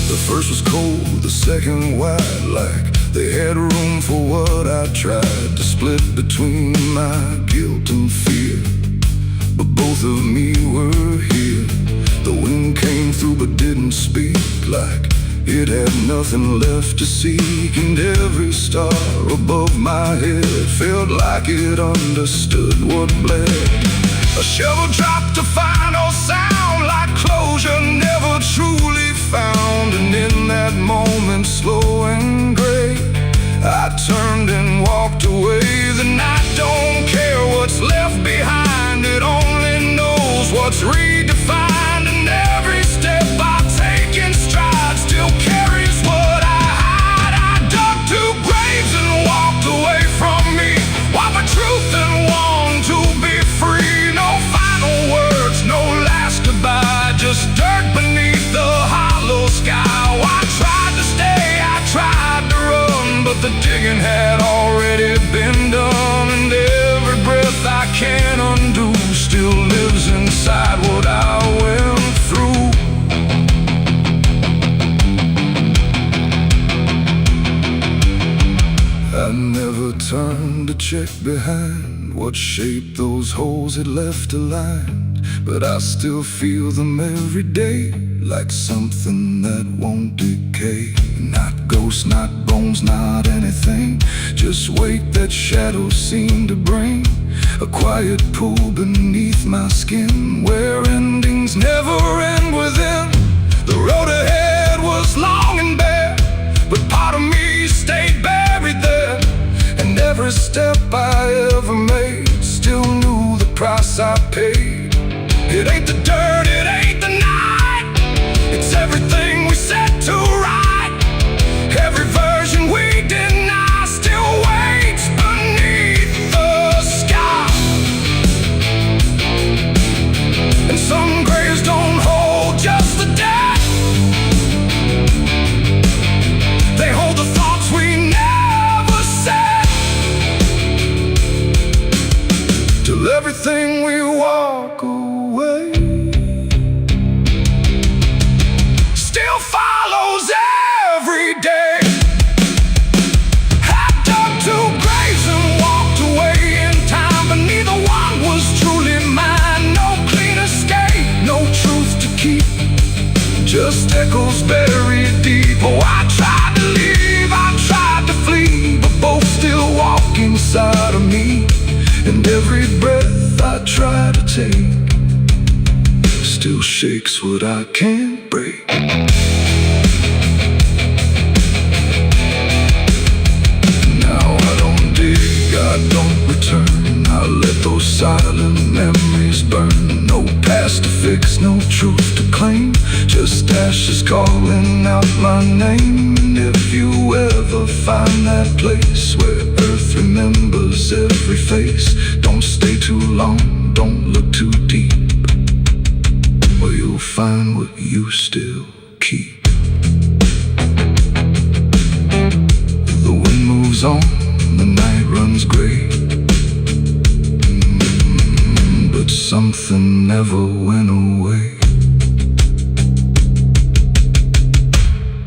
[SPEAKER 2] The first was cold, the second wide, like they had room for what I tried to split between my guilt and fear. But both of me were here. The wind came through but didn't speak, like it had nothing left to seek. And every star above my head felt like it understood what bled. A shovel dropped a final sound, like closure never truly found. And in that moment, slow and gray, I turned and walked away. The night don't care what's left behind, it only knows what's redefined. And every step I take in stride still carries what I hide. I dug two graves and walked away from me, while the truth and long to be free. No final words, no last goodbye, just dirt beneath the hollow sky. turned to check behind what shape those holes had left aligned. But I still feel them every day, like something that won't decay. Not ghosts, not bones, not anything, just weight that shadows seem to bring. A quiet pool beneath my skin, where endings never end within. The road ahead was long and bare, but part of me stayed buried there. And every step I ever made still knew the price I paid. It ain't the dirt, it ain't the night, it's everything we set to right. Every version we deny still waits beneath the sky. And some graves don't hold just the dead, they hold the thoughts we never said. Till everything we walk away still follows every day. I dug two graves and walked away in time, but neither one was truly mine. No clean escape, no truth to keep, just echoes buried deep. Oh, I tried to leave, I tried to flee, but both still walk inside of me. And every breath I try to take still shakes what I can't break. Now I don't dig, I don't return, I let those silent memories burn. No past to fix, no truth to claim, just ashes calling out my name. And if you ever find that place where earth remembers every face, don't stay too long, don't look too deep, or you'll find what you still keep. The wind moves on, the night runs gray, but something never went away.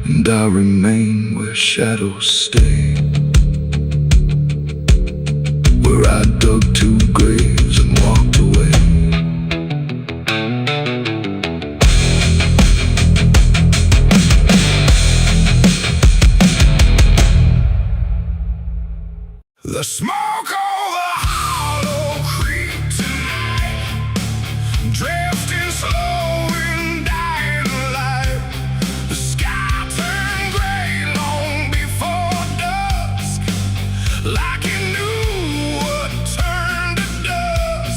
[SPEAKER 2] And I remain where shadows stay, where I dug two graves and walked away. The smoke over hollow creek tonight, drifting slow and dying alive. The sky turned gray long before dusk, like it knew what turned to dust.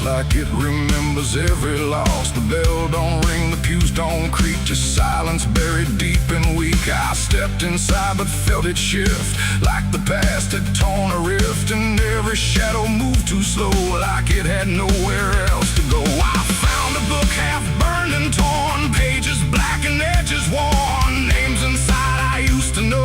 [SPEAKER 2] cross like it remembers every loss. The bell don't ring, the pews don't creak, just silence buried deep and weak. I stepped inside but felt it shift, like the past had torn a rift, and every shadow moved too slow, like it had nowhere else to go. I found a book half burned and torn, pages black and edges worn, names inside I used to know,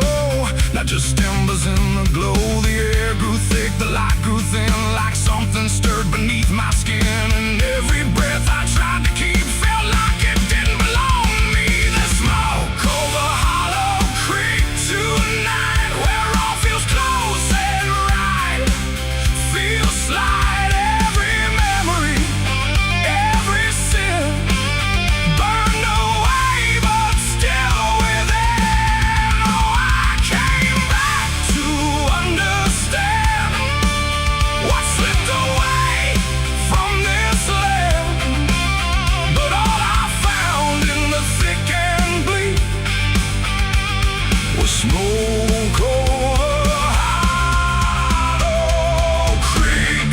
[SPEAKER 2] not just embers in the glow. The air grew thick, the light grew thin, like something stirred beneath my skin, and every breath I tried to keep felt like it didn't belong to me. The smoke over Hollow Creek tonight, where all feels close and right, feels slight. Every memory, every sin burned away, but still within. Oh, I came back to understand what slipped away from this land. But all I found in the thick and bleak was smoke over Hollow Creek.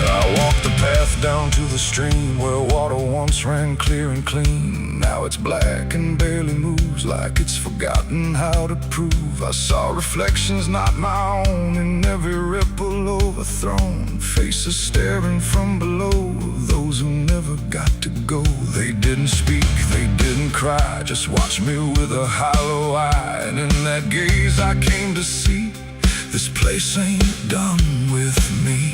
[SPEAKER 2] I walked the path down to the stream where water once ran clear and clean. Now it's black and barely moves, like it's forgotten how to prove. I saw reflections not my own in every ripple overthrown, faces staring from below, those who never got to go. They didn't speak, they didn't cry, just watched me with a hollow eye. And in that gaze I came to see, this place ain't done with me.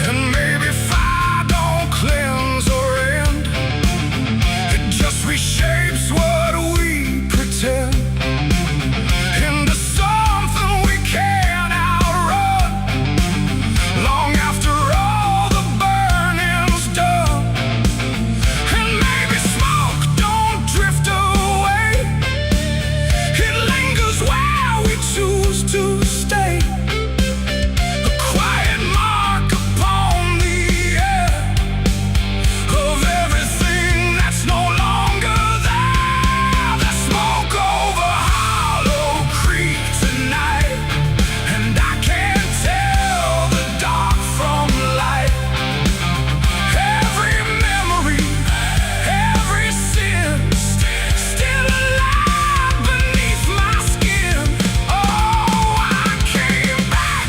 [SPEAKER 2] And maybe fire don't cleanse or end, it just reshapes what we pretend into something we can't outrun. Long after all the burning's done, and maybe smoke don't drift away, it lingers where we choose to stay. A quiet mark upon the air of everything that's no longer there. The smoke over Hollow Creek tonight, and I can't tell the dark from light. Every memory, every sin, still alive beneath my skin. Oh, I came back,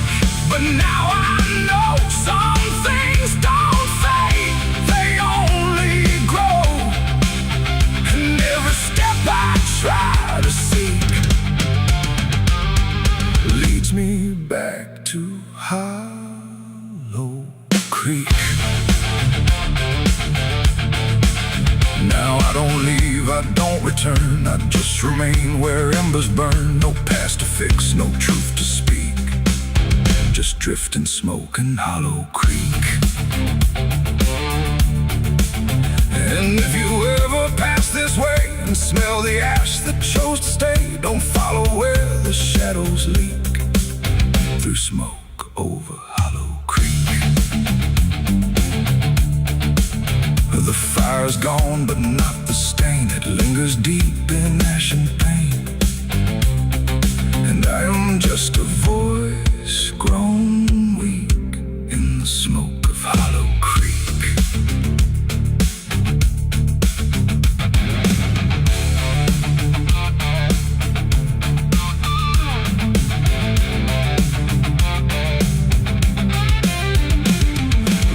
[SPEAKER 2] but now I know some things don't fade, they only grow. And every step I try to seek leads me back to Hollow Creek. Now I don't leave, I don't return, I just remain where embers burn. No past to fix, no truth to speak, just drift and smoke in Hollow Creek. And if you ever pass this way and smell the ash that chose to stay, don't follow where the shadows leak, through smoke over Hollow Creek. The fire's gone, but not the stain, it lingers deep in ash and pain. And I am just a voice grown weak in the smoke of Hollow Creek.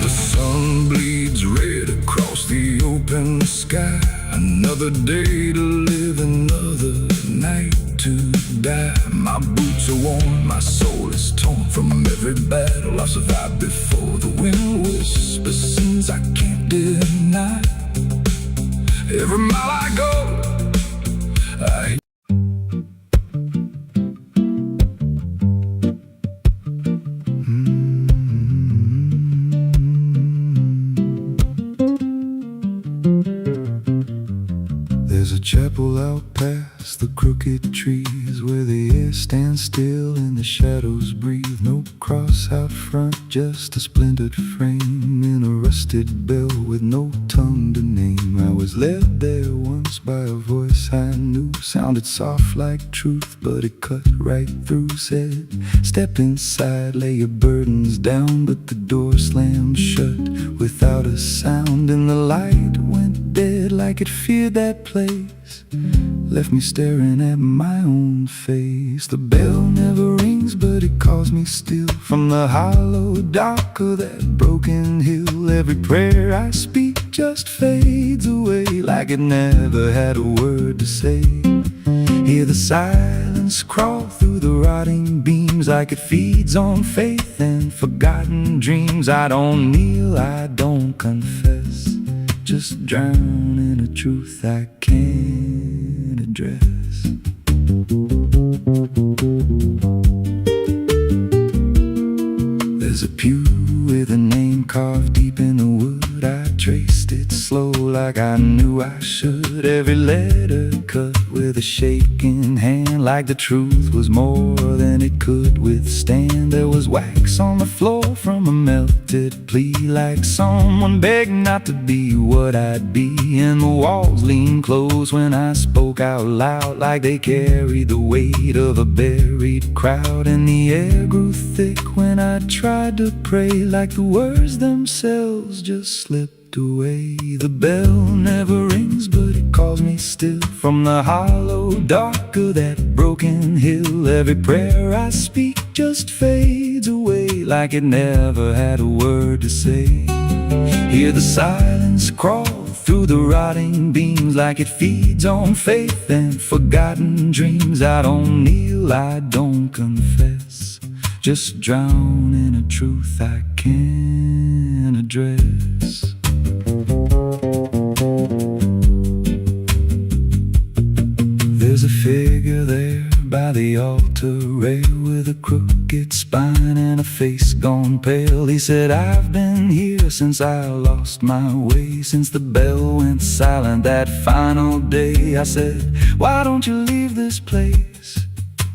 [SPEAKER 2] The sun bleeds red across the open sky. Another day to live, another night to die. My boots are worn, my soul is torn from every battle I've survived before. The wind whispers sins I can't deny. Every mile I go, I pull out past the crooked trees, where the air stands still and the shadows breathe. No cross out front, just a splintered frame in a rusted bell with no tongue to name. I was led there once by a voice I knew, sounded soft like truth, but it cut right through. Said, step inside, lay your burdens down, but the door slammed shut without a sound, and the light went dead like it feared that place, left me staring at my own face. The bell never rings, but it calls me still from the hollow dark of that broken hill. Every prayer I speak just fades away like it never had a word to say. Hear the silence crawl through the rotting beams like it feeds on faith and forgotten dreams. I don't kneel, I don't confess, just drown in a truth I can't address. There's a pew with a name carved deep in the wood. I traced it slow like I knew I should. Every letter cut with a shaking hand, like the truth was more than it could withstand. There was wax on the floor from a melted plea, like someone begged not to be what I'd be. And the walls leaned close when I spoke out loud, like they carried the weight of a buried crowd. And the air grew thick when I tried to pray, like the words themselves just slipped away. The bell never rings, but it calls me still from the hollow dark of that broken hill. Every prayer I speak just fades away like it never had a word to say. Hear the silence crawl through the rotting beams like it feeds on faith and forgotten dreams. I don't kneel, I don't confess, just drown in a truth I can't address. There's a figure there by the altar rail with a crooked spine and a face gone pale. He said, I've been here since I lost my way, since the bell went silent that final day. I said, why don't you leave this place?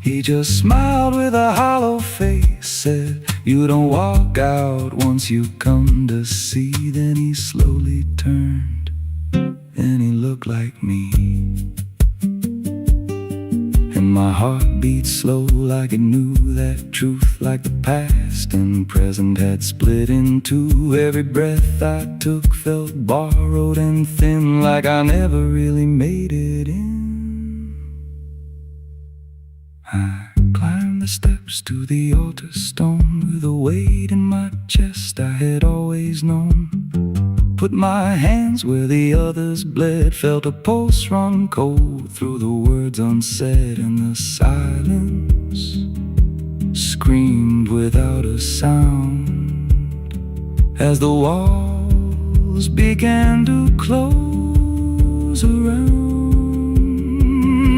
[SPEAKER 2] He just smiled with a hollow face, said, you don't walk out once you come to see. Then he slowly turned and he looked like me, and my heart beat slow like it knew that truth, like the past and present had split in two. Every breath I took felt borrowed and thin, like I never really made it in. I climbed the steps to the altar stone with a weight in my chest I had always known. Put my hands where the others bled, felt a pulse run cold through the words unsaid, and the silence screamed without a sound as the walls began to close around.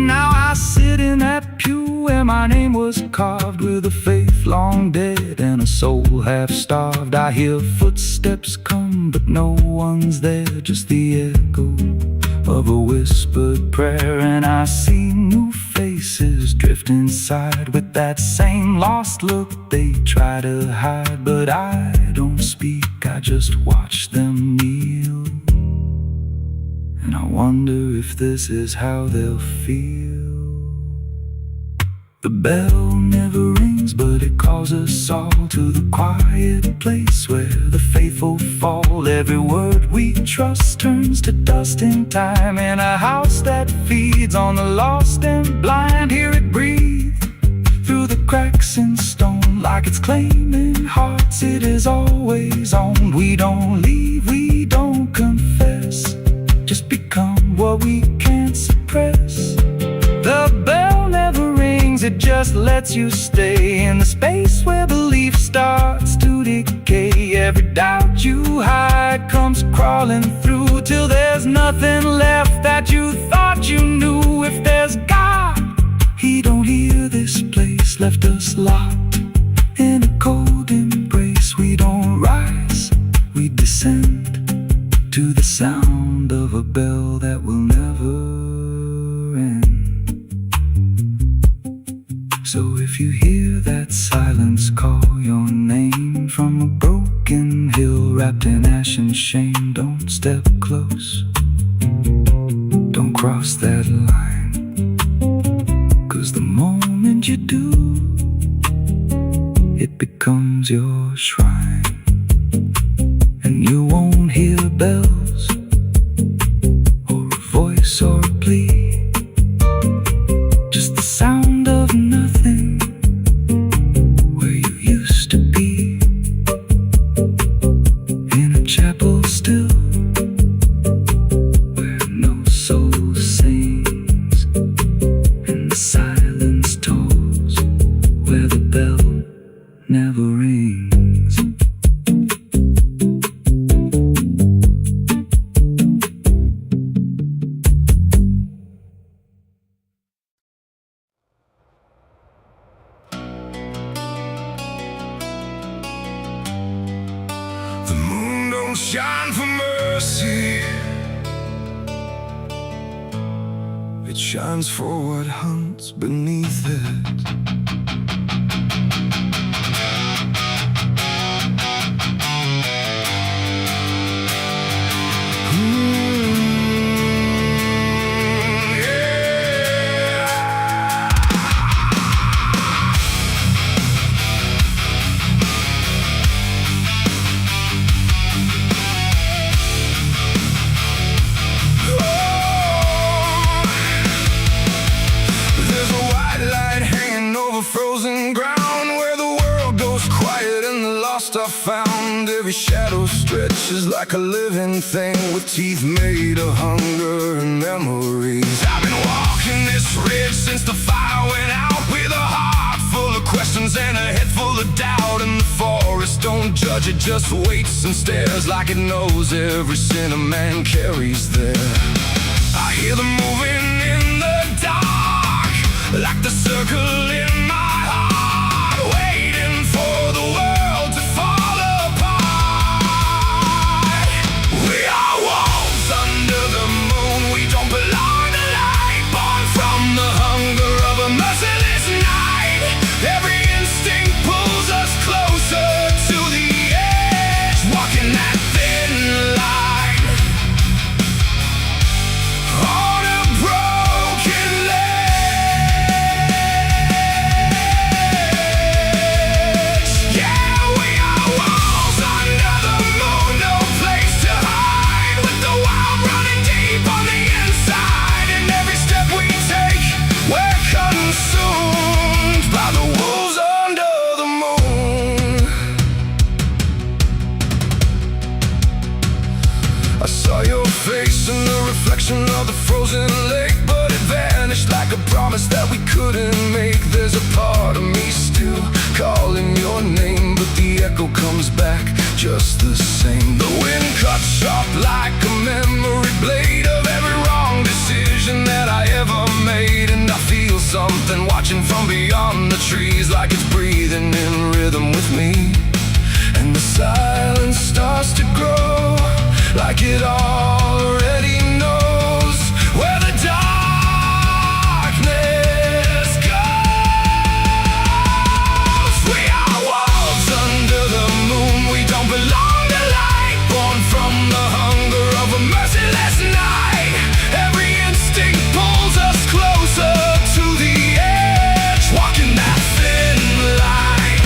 [SPEAKER 2] Now I sit in that pew where my name was carved, with a faith long dead and a soul half starved. I hear footsteps come, but no one's there, just the echo of a whispered prayer. And I see new faces drift inside with that same lost look they try to hide. But I don't speak, I just watch them kneel, and I wonder if this is how they'll feel. The bell never rings, but it calls us all to the quiet place where the faithful fall. Every word we trust turns to dust in time, in a house that feeds on the lost and blind. Hear it breathe through the cracks in stone, like it's claiming hearts it is always on. We don't leave, we don't confess, just become what we can't suppress. The bell never rings, it just lets you stay in the space where belief starts to decay. Every doubt you hide comes crawling through, till there's nothing left that you thought you knew. If there's God, He don't hear this place, left us locked in a cold embrace. We don't rise, we descend to the sound of a bell that will never
[SPEAKER 1] broken hill wrapped in ash and shame. Don't step close, don't cross that line, 'cause the moment you do, it becomes your shrine. And you won't hear bells or a voice or a plea, just the sound of nothing where you used to be. In a chapel still, where no soul sings, and the silence tolls, where the bell never rings.
[SPEAKER 2] The moon don't shine for mercy, it shines for what hunts beneath it. Frozen ground where the world goes quiet and the lost are found. Every shadow stretches like a living thing with teeth made of hunger and memories. I've been walking this ridge since the fire went out, with a heart full of questions and a head full of doubt. And the forest don't judge, it just waits and stares like it knows every sin a man carries there. I hear them moving in the dark, like the circle in my heart, waiting for the world to fall apart. We are wolves under the moon, we don't belong to light, born from the hunger of a merciless night. Every instinct pulls us closer to the edge, walking that thin line on a broken ledge. Yeah, we are wolves under the moon, no place to hide, with the wild running deep on the inside. And every step we take, we're consumed by the wolves under the moon. I saw your face in the reflection of the frozen lake, but it vanished like a promise that we couldn't make. There's a part of me still calling your name, but the echo comes back just the same. The wind cuts sharp like a memory blade of every wrong decision that I ever made. And I feel something watching from beyond the trees, like it's breathing in rhythm with me. And the silence starts to grow, like it already knows where the darkness goes. We are wolves under the moon, we don't belong to light, born from the hunger of a merciless night. Every instinct pulls us closer to the edge, walking that thin line.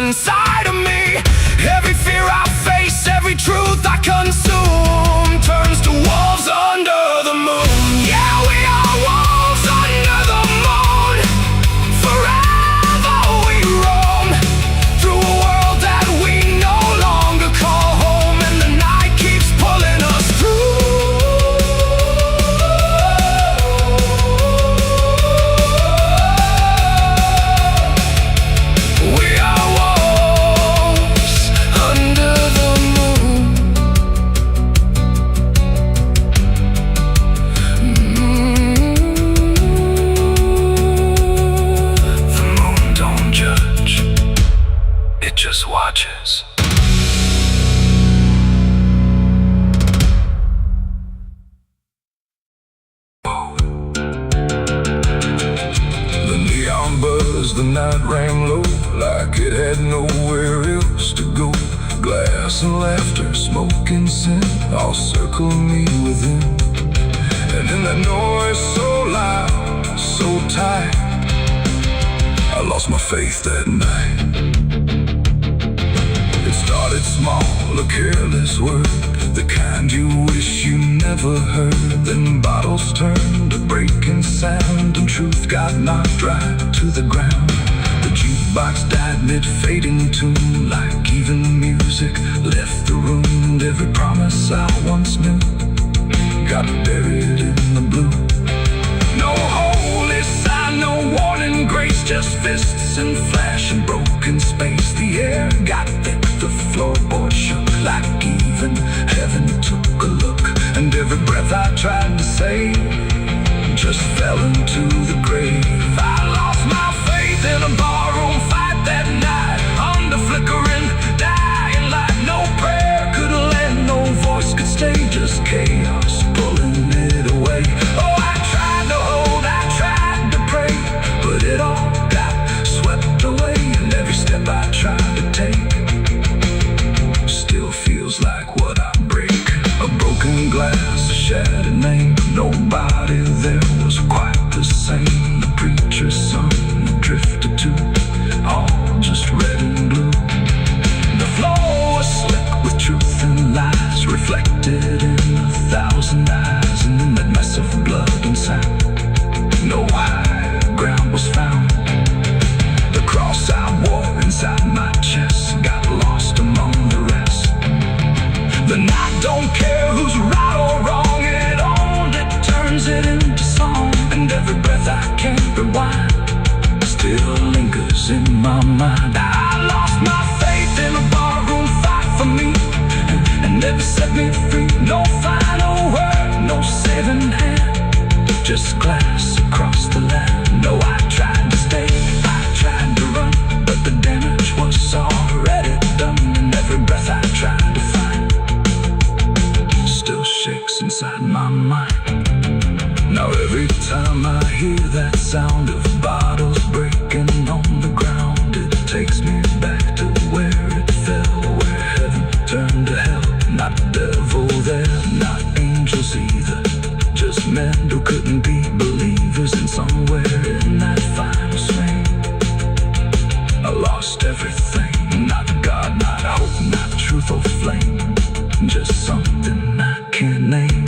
[SPEAKER 1] inside of me. Every fear I face, every truth I consume turns to wolves under the moon. Yeah, we are wolves under the moon. Forever we roam through a world that we no longer call home, and the night keeps pulling us through. We are wolves under the moon. The moon don't judge, it just watches.
[SPEAKER 2] The neon buzzed, the night rang low, like it had nowhere else to go. Glass and laughter, smoke and sin, all circling me within. And in that noise so loud, so tight, I lost my faith that night. It started small, a careless word, the kind you wish you never heard. Then bottles turned to breaking sound, and truth got knocked right to the ground. The jukebox died mid-fading tune, like even music left the room. And every promise I once knew got buried in the blue. No holy sign, no warning grace, just fists and flash and broken space. The air got thick, the floorboard shook, like even heaven took a look. And every breath I tried to save just fell into the grave. I lost my faith in a barroom fight that night, under flickering, dying light. No prayer could land, no voice could stay, just chaos pulling it away. Oh, I tried to hold, I tried to pray, but it all got swept away. And every step I tried to take still feels like what I break. A broken glass, a shattered name, nobody there was quite the same. The preacher's son drifted too, all just red and blue. The floor was slick with truth and lies, reflected in 1,000 eyes. And in that mess of blood and sand, no higher ground was found. The cross I wore inside my chest got lost among the rest. The night don't care who's right or wrong, it only turns it into song. And every breath I can't rewind still lingers in my mind. I lost my faith in a barroom fight for me, and never set me free. No final word, no saving hand, just glass across the land. No, I tried to stay, I tried to run, but the damage was already done. And every breath I tried to find still shakes inside my mind. Now every time I hear that sound of bottles breaking on the ground, it takes me back to where it fell, where heaven turned to hell. Not devil there, not angels either, just men who couldn't be believers. And somewhere in that final swing, I lost everything. Not God, not hope, not truth or flame, just something I can't name.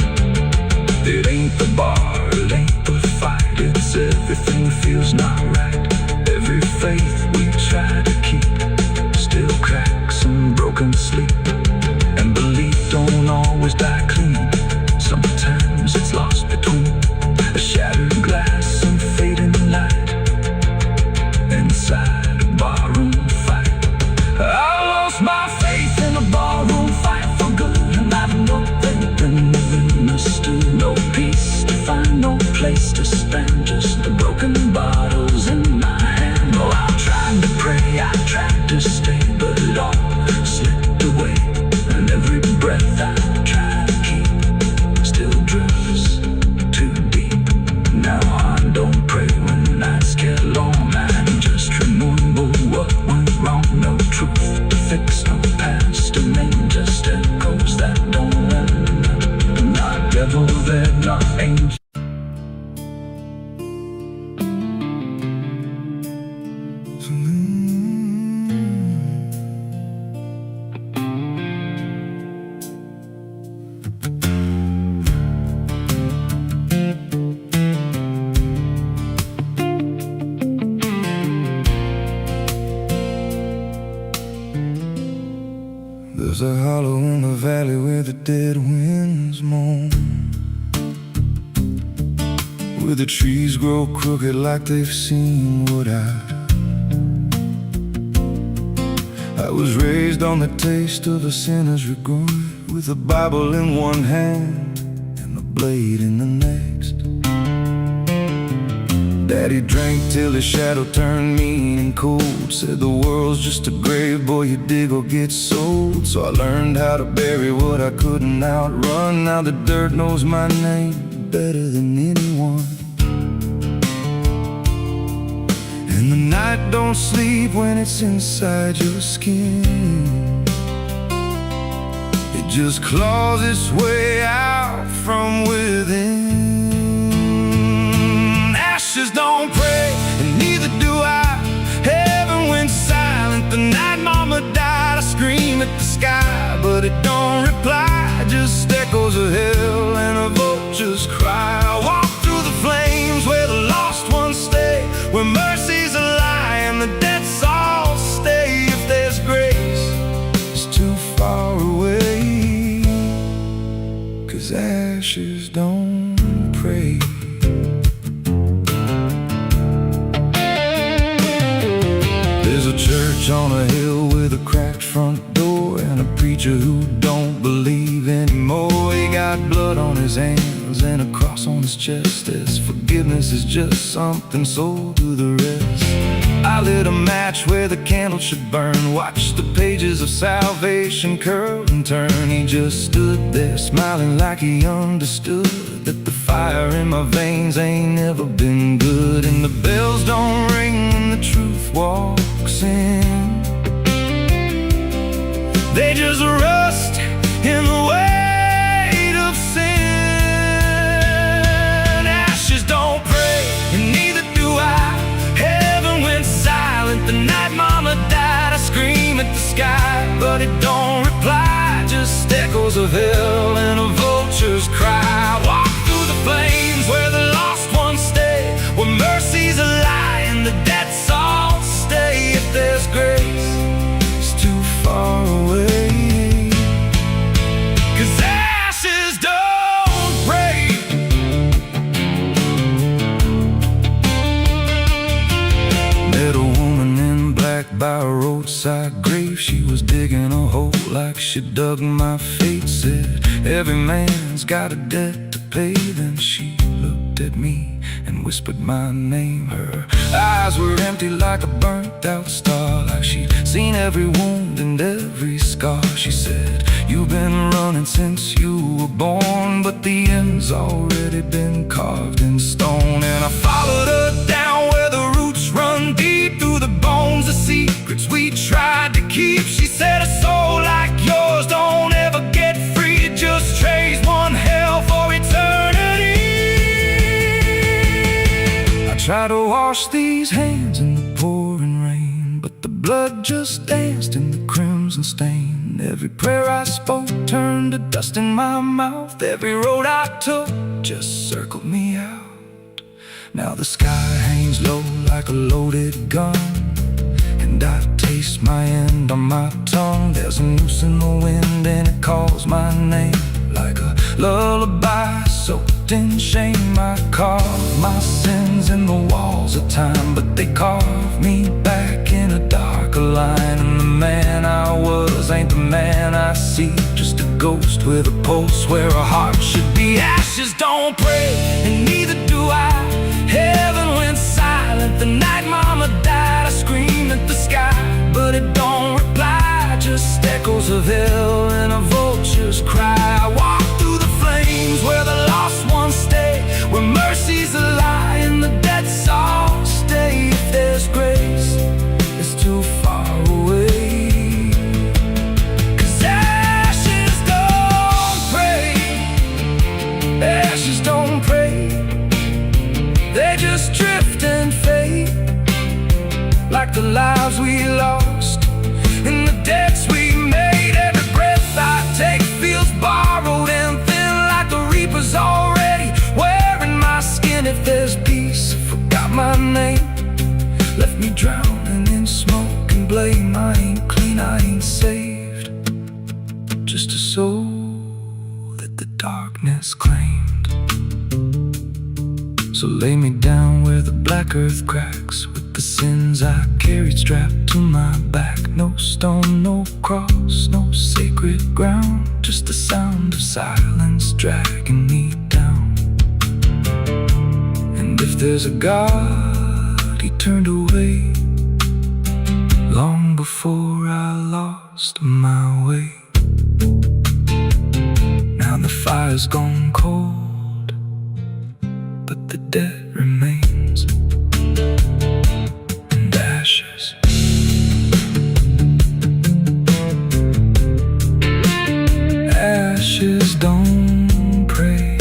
[SPEAKER 2] It ain't the bar, it ain't the fight, it's everything feels not right. Every faith we try to keep still cracks and broken sleep. And belief don't always die clean, sometimes it's lost between a shattered glass and fading light inside a barroom fight. I lost my faith in a barroom fight for good, and I've nothing been living still. No peace to find, no place to spend, just the broken bottles in my hand. Oh, I tried to pray, I tried to stay, but it all slipped away. And every breath I try to keep still drifts too deep. Now I don't pray when nights get long, I just remember what went wrong. No truth to fix, no past to name, just echoes that don't end. Not devil there, not angel. where the trees grow crooked like they've seen what I was raised on the taste of a sinner's regret, with a Bible in one hand and a blade in the next. Daddy drank till his shadow turned mean and cold, said the world's just a grave, boy, you dig or get sold. So I learned how to bury what I couldn't outrun. Now the dirt knows my name better than anyone. And the night don't sleep when it's inside your skin. It just claws its way out from within. Ashes don't pray, and neither do I. Heaven went silent the night mama died. I scream at the sky, but it don't reply. Just echoes of hell and a vulture's cry. I walk through the flames where the lost ones stay, where mercy's a lie and the dead souls stay. If there's grace, it's too far away, 'cause ashes don't pray. There's a church on a hill with a cracked front door, and a preacher who don't believe anymore. He got blood on his hands and a cross on his chest, as forgiveness is just something sold to the rest. I lit a match where the candle should burn, watched the pages of salvation curl and turn. He just stood there smiling like he understood that the fire in my veins ain't never been good. And the bells don't ring when the truth walks in, they just rust in the weight of sin. Ashes don't pray, and neither do I. Heaven went silent the night mama died. I scream at the sky, but it don't reply. Just echoes of hell and a vulture's cry. Walk through the flames where the lost ones stay, where mercy's a lie and the dead souls stay. If there's grace, it's too far away, 'cause ashes don't break. Met a woman in black by a roadside grave. She was digging a hole like she dug my fate. Said every man's got a debt to pay. Then she looked at me and whispered my name. Her eyes were empty like a burnt out star, like she'd seen every wound and every scar. She said, you've been running since you were born, but the end's already been carved in stone. And I followed her down where the roots run deep through the bones, the secrets we tried to keep. She said, a soul like yours don't ever get free. It just trades one hell for eternity. I try to wash these hands in the pouring rain, but the blood just danced in the crimson stain. Every prayer I spoke turned to dust in my mouth. Every road I took just circled me out. Now the sky hangs low like a loaded gun, and I taste my end on my tongue. There's a noose in the wind and it calls my name like a lullaby soaked in shame. I carve my sins in the walls of time, but they carve me back in a darker line. And the man I was ain't the man I see, just a ghost with a pulse where a heart should be. Ashes don't pray, and neither do I. Heaven went silent the night mama died. I screamed at the sky, but it don't reply. Just echoes of hell and a vulture's cry. I walk through the flames where the lost ones stay, where mercy's a lie and the dead souls stay. If there's grace, it's too far away, 'cause ashes don't pray. Ashes don't pray, they just drift and fade, like the lives we lost and the debts we made. Every breath I take feels borrowed and thin, like the reaper's already wearing my skin. If there's peace, I forgot my name, left me drowning in smoke and blame. I ain't clean, I ain't saved, just a soul that the darkness claimed.
[SPEAKER 1] So lay me down where the black earth cracks, with the sins I carried strapped to my back. No stone, no cross, no sacred ground, just the sound of silence dragging me down. And if there's a God, he turned away long before I lost my way. Now the fire's gone cold, but the dead remains and ashes. Ashes don't pray.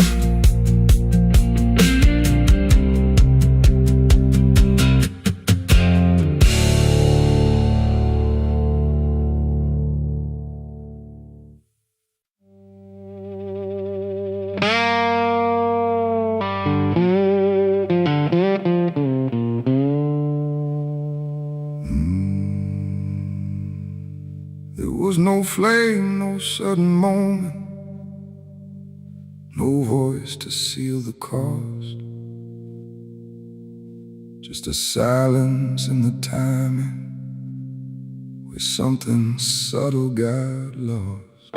[SPEAKER 2] There was no flame, no sudden moment, no voice to seal the cost, just a silence in the timing where something subtle got lost.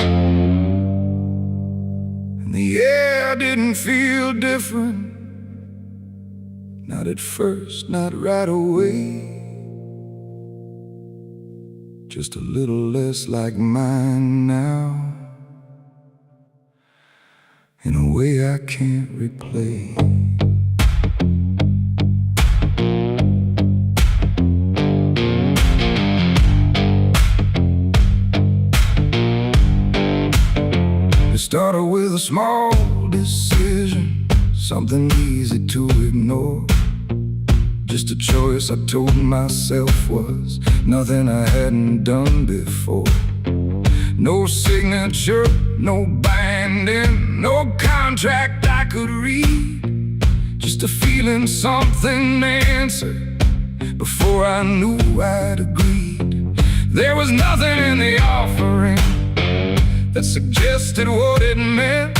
[SPEAKER 2] And the air didn't feel different, not at first, not right away. Just a little less like mine now, in a way I can't replay. It started with a small decision, something easy to ignore. Just a choice I told myself was nothing I hadn't done before. No signature, no binding, no contract I could read. Just a feeling something answered before I knew I'd agreed. There was nothing in the offering that suggested what it meant,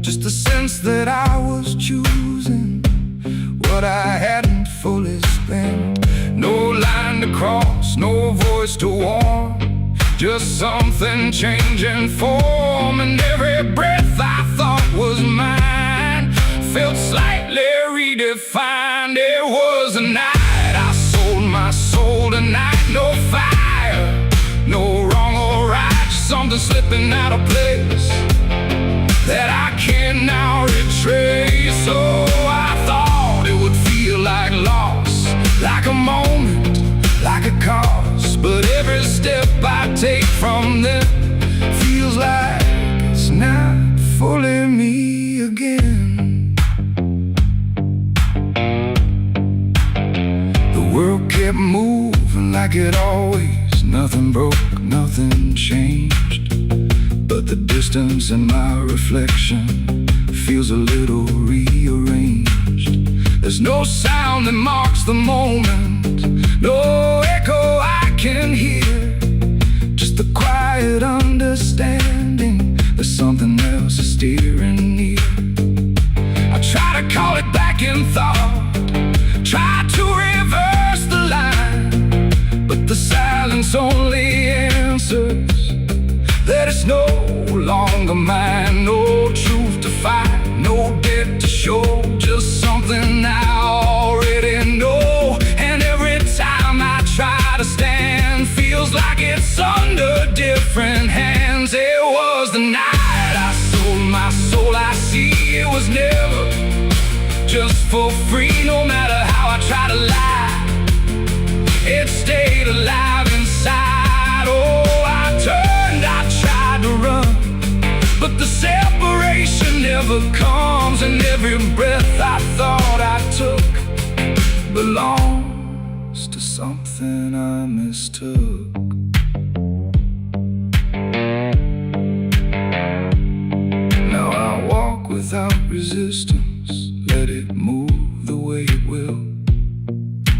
[SPEAKER 2] just a sense that I was choosing what I hadn't fully spent. No line to cross, no voice to warn, just something changing form. And every breath I thought was mine felt slightly redefined. It was a night I sold my soul tonight. No fire, no wrong or right, just something slipping out of place that I can now retrace. So I thought it would feel like loss, like a moment, like a cause. But every step I take from them feels like it's not fully me again. The world kept moving like it always, nothing broke, nothing changed. But the distance in my reflection feels a little rearranged. There's no sound that marks the moment, no echo I can hear, just the quiet understanding that something else is steering near. I try to call it back in thought, try to reverse the line, but the silence only answers that it's no longer mine. No truth to find, no debt to show, just something I already know. And every time I try to stand, feels like it's under different hands. It was the night I sold my soul. I see it was never just for free. No matter how I try to lie, it stayed alive inside. Oh, I tried to run, but the separation never comes. And every breath I thought I took belongs to something I mistook. Now I walk without resistance, let it move the way it will.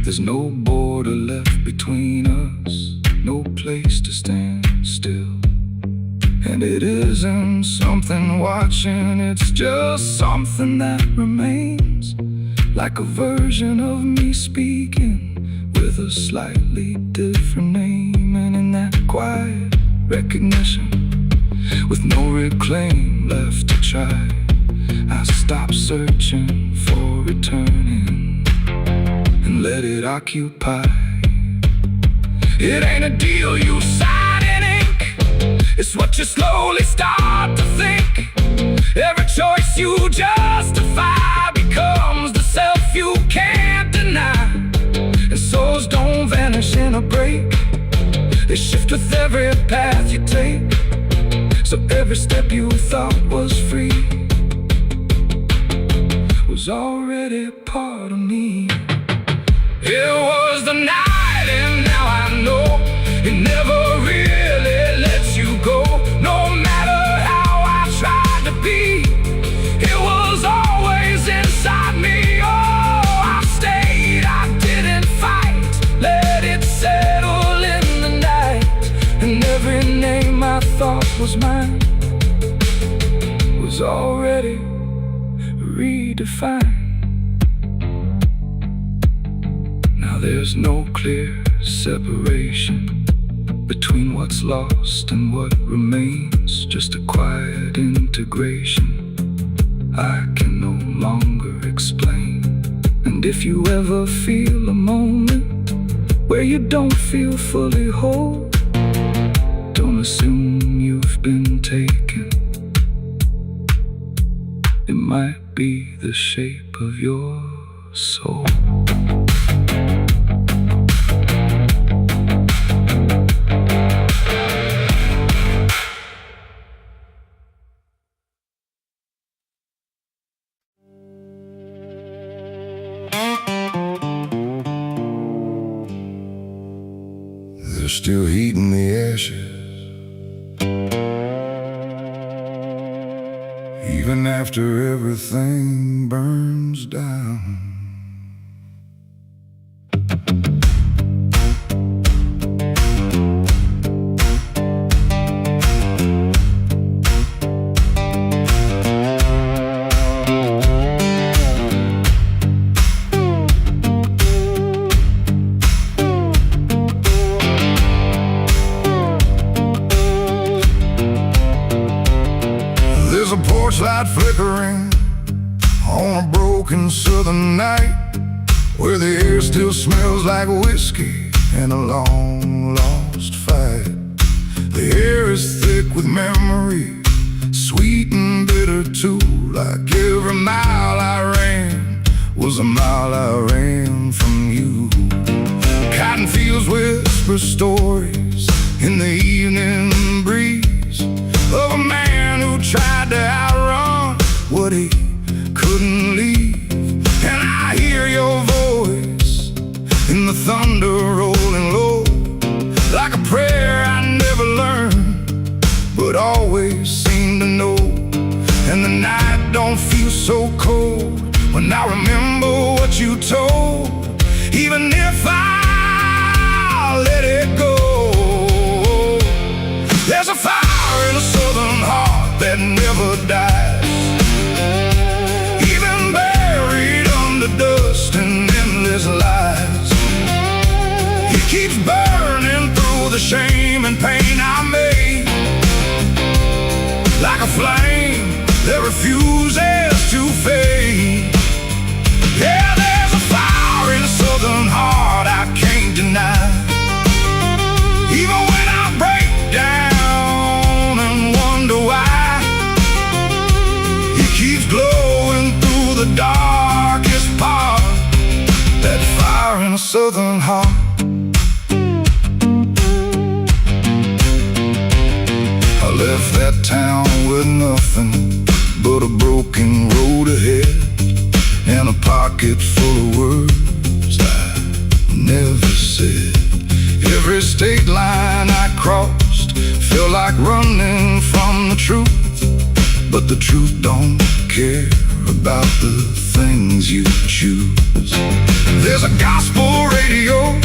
[SPEAKER 2] There's no border left between us, no place to stand still. And it isn't something watching. It's just something that remains, like a version of me speaking with a slightly different name. And in that quiet recognition, with no reclaim left to try, I stop searching for returning and let it occupy. It ain't a deal you sign in ink, it's what you slowly start to think. Every choice you justify becomes the self you can't deny. And souls don't vanish in a break, they shift with every path you take. So every step you thought was free was already part of me. It was the night, and now I know it never really lets you go. No matter how I tried to be, it was always inside me. Oh, I stayed, I didn't fight, let it settle in the night. And every name I thought was mine was already redefined. Now there's no clear separation between what's lost and what remains, just a quiet integration I can no longer explain. And if you ever feel a moment where you don't feel fully whole, don't assume you've been taken. It might be the shape of your soul.
[SPEAKER 1] There's still heat in the ashes, even after everything burns down.
[SPEAKER 2] There's a porch light flickering on a broken southern night, where the air still smells like whiskey and a long lost fight. The air is thick with memory, sweet and bitter too. Like every mile I ran was a mile I ran from you. Cotton fields whisper stories in the evening breeze of a man who tried to outrun what he couldn't leave. And I hear your voice in the thunder rolling low, like a prayer I never learned but always seem to know. And the night don't feel so cold when I remember what you told, even if I let it go. There's a fire in a southern heart that never dies, even buried under dust and endless lies. It keeps burning through the shame and pain I made, like a flame that refuses to fade. Yeah, there's a fire in a southern heart I can't deny. Even when I break down and wonder why, it keeps glowing through the darkest part. That fire in a southern heart. I left that town with nothing but a broken road ahead and a pocket full of words I never said. Every state line I crossed felt like running from the truth, but the truth don't care about the things you choose. There's a gospel radio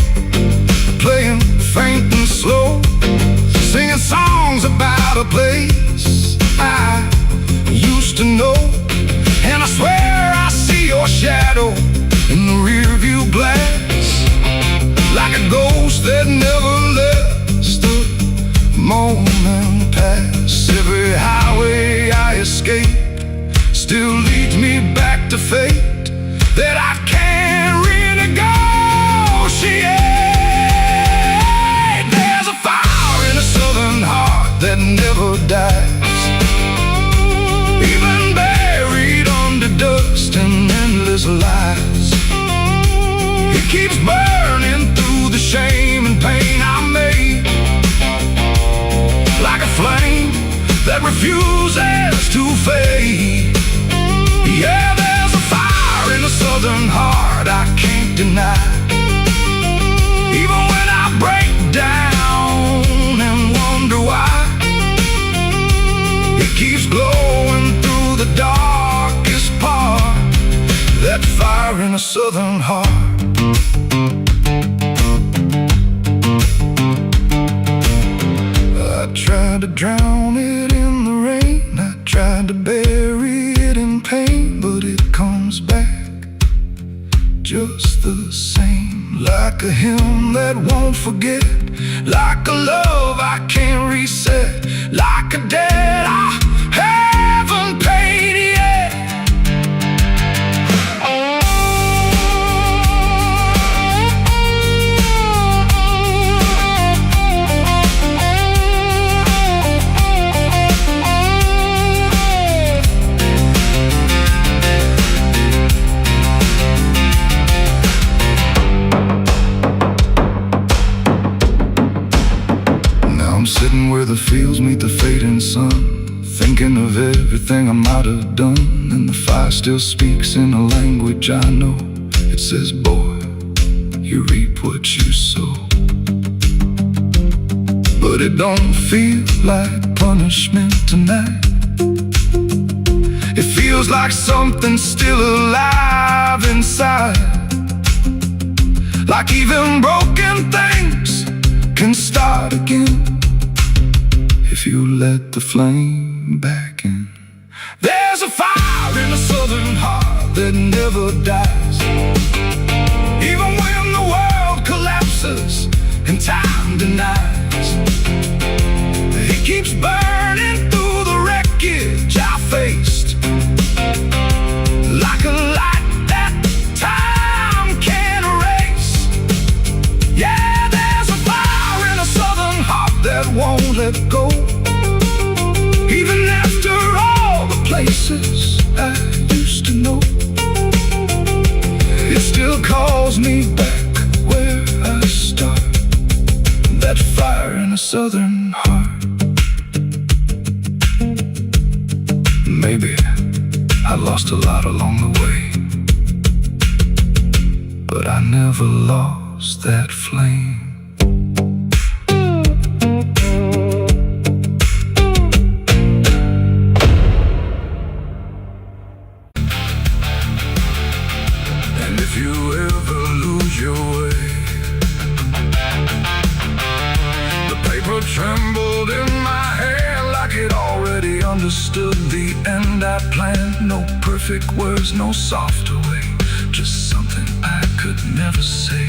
[SPEAKER 2] playing faint and slow, singing songs about a place I used to know. And I swear I see your shadow in the rearview glass, like a ghost that never lets the moment pass. Every highway I escape still leads me back to fate that I can't renegotiate. There's a fire in a southern heart that never dies, even buried under dust and endless lies. It keeps burning through the shame and pain I made, like a flame that refuses to fade. Yeah, there's a fire in a southern heart I can't deny. Even when I break down and wonder why, it keeps glowing through the darkest part. That fire in a southern heart. I tried to drown it in the rain, I tried to bury it in pain, but it comes back just the same. Like a hymn that won't forget, like a love I can't reset, like a debt I haven't paid yet. Sitting where the fields meet the fading sun, thinking of everything I might have done. And the fire still speaks in a language I know. It says, boy, you reap what you sow. But it don't feel like punishment tonight. It feels like something's still alive inside, like even broken things can start again if you let the flame back in. There's a fire in a southern heart that never dies, even when the world collapses and time denies. It keeps burning through the wreckage I faced, like a light that time can't erase. Yeah, there's a fire in a southern heart that won't let go. Even after all the places I used to know, it still calls me back where I start. That fire in a southern heart. Maybe I lost a lot along the way, but I never lost that flame. If you ever lose your way, the paper trembled in my hand like it already understood the end I planned. No perfect words, no softer way, just something I could never say.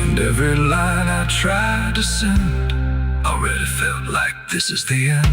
[SPEAKER 2] And every line I tried to send already felt like this is the end.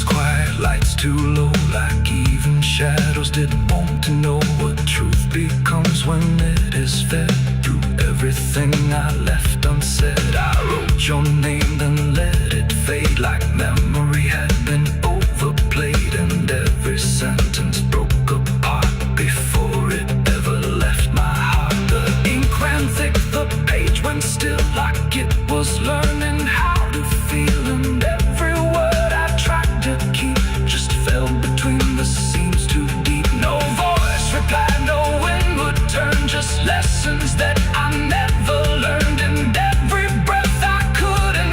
[SPEAKER 2] Quiet, lights too low, like even shadows didn't want to know what truth becomes when it is fed. Through everything I left unsaid, I wrote your name, then let it fade, like memory had been overplayed. And every sentence broke apart before it ever left my heart. The ink ran thick, the page went still, like it was learning how to feel. And every word I tried to keep just fell between the seams too deep. No voice replied, no wind would turn, just lessons that I never learned. And every breath I couldn't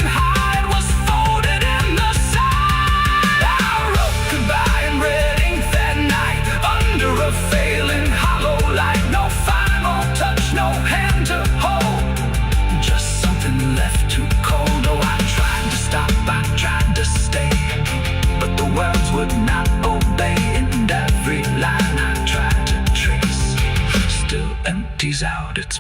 [SPEAKER 1] would not obey, and every line I tried to trace still empties out its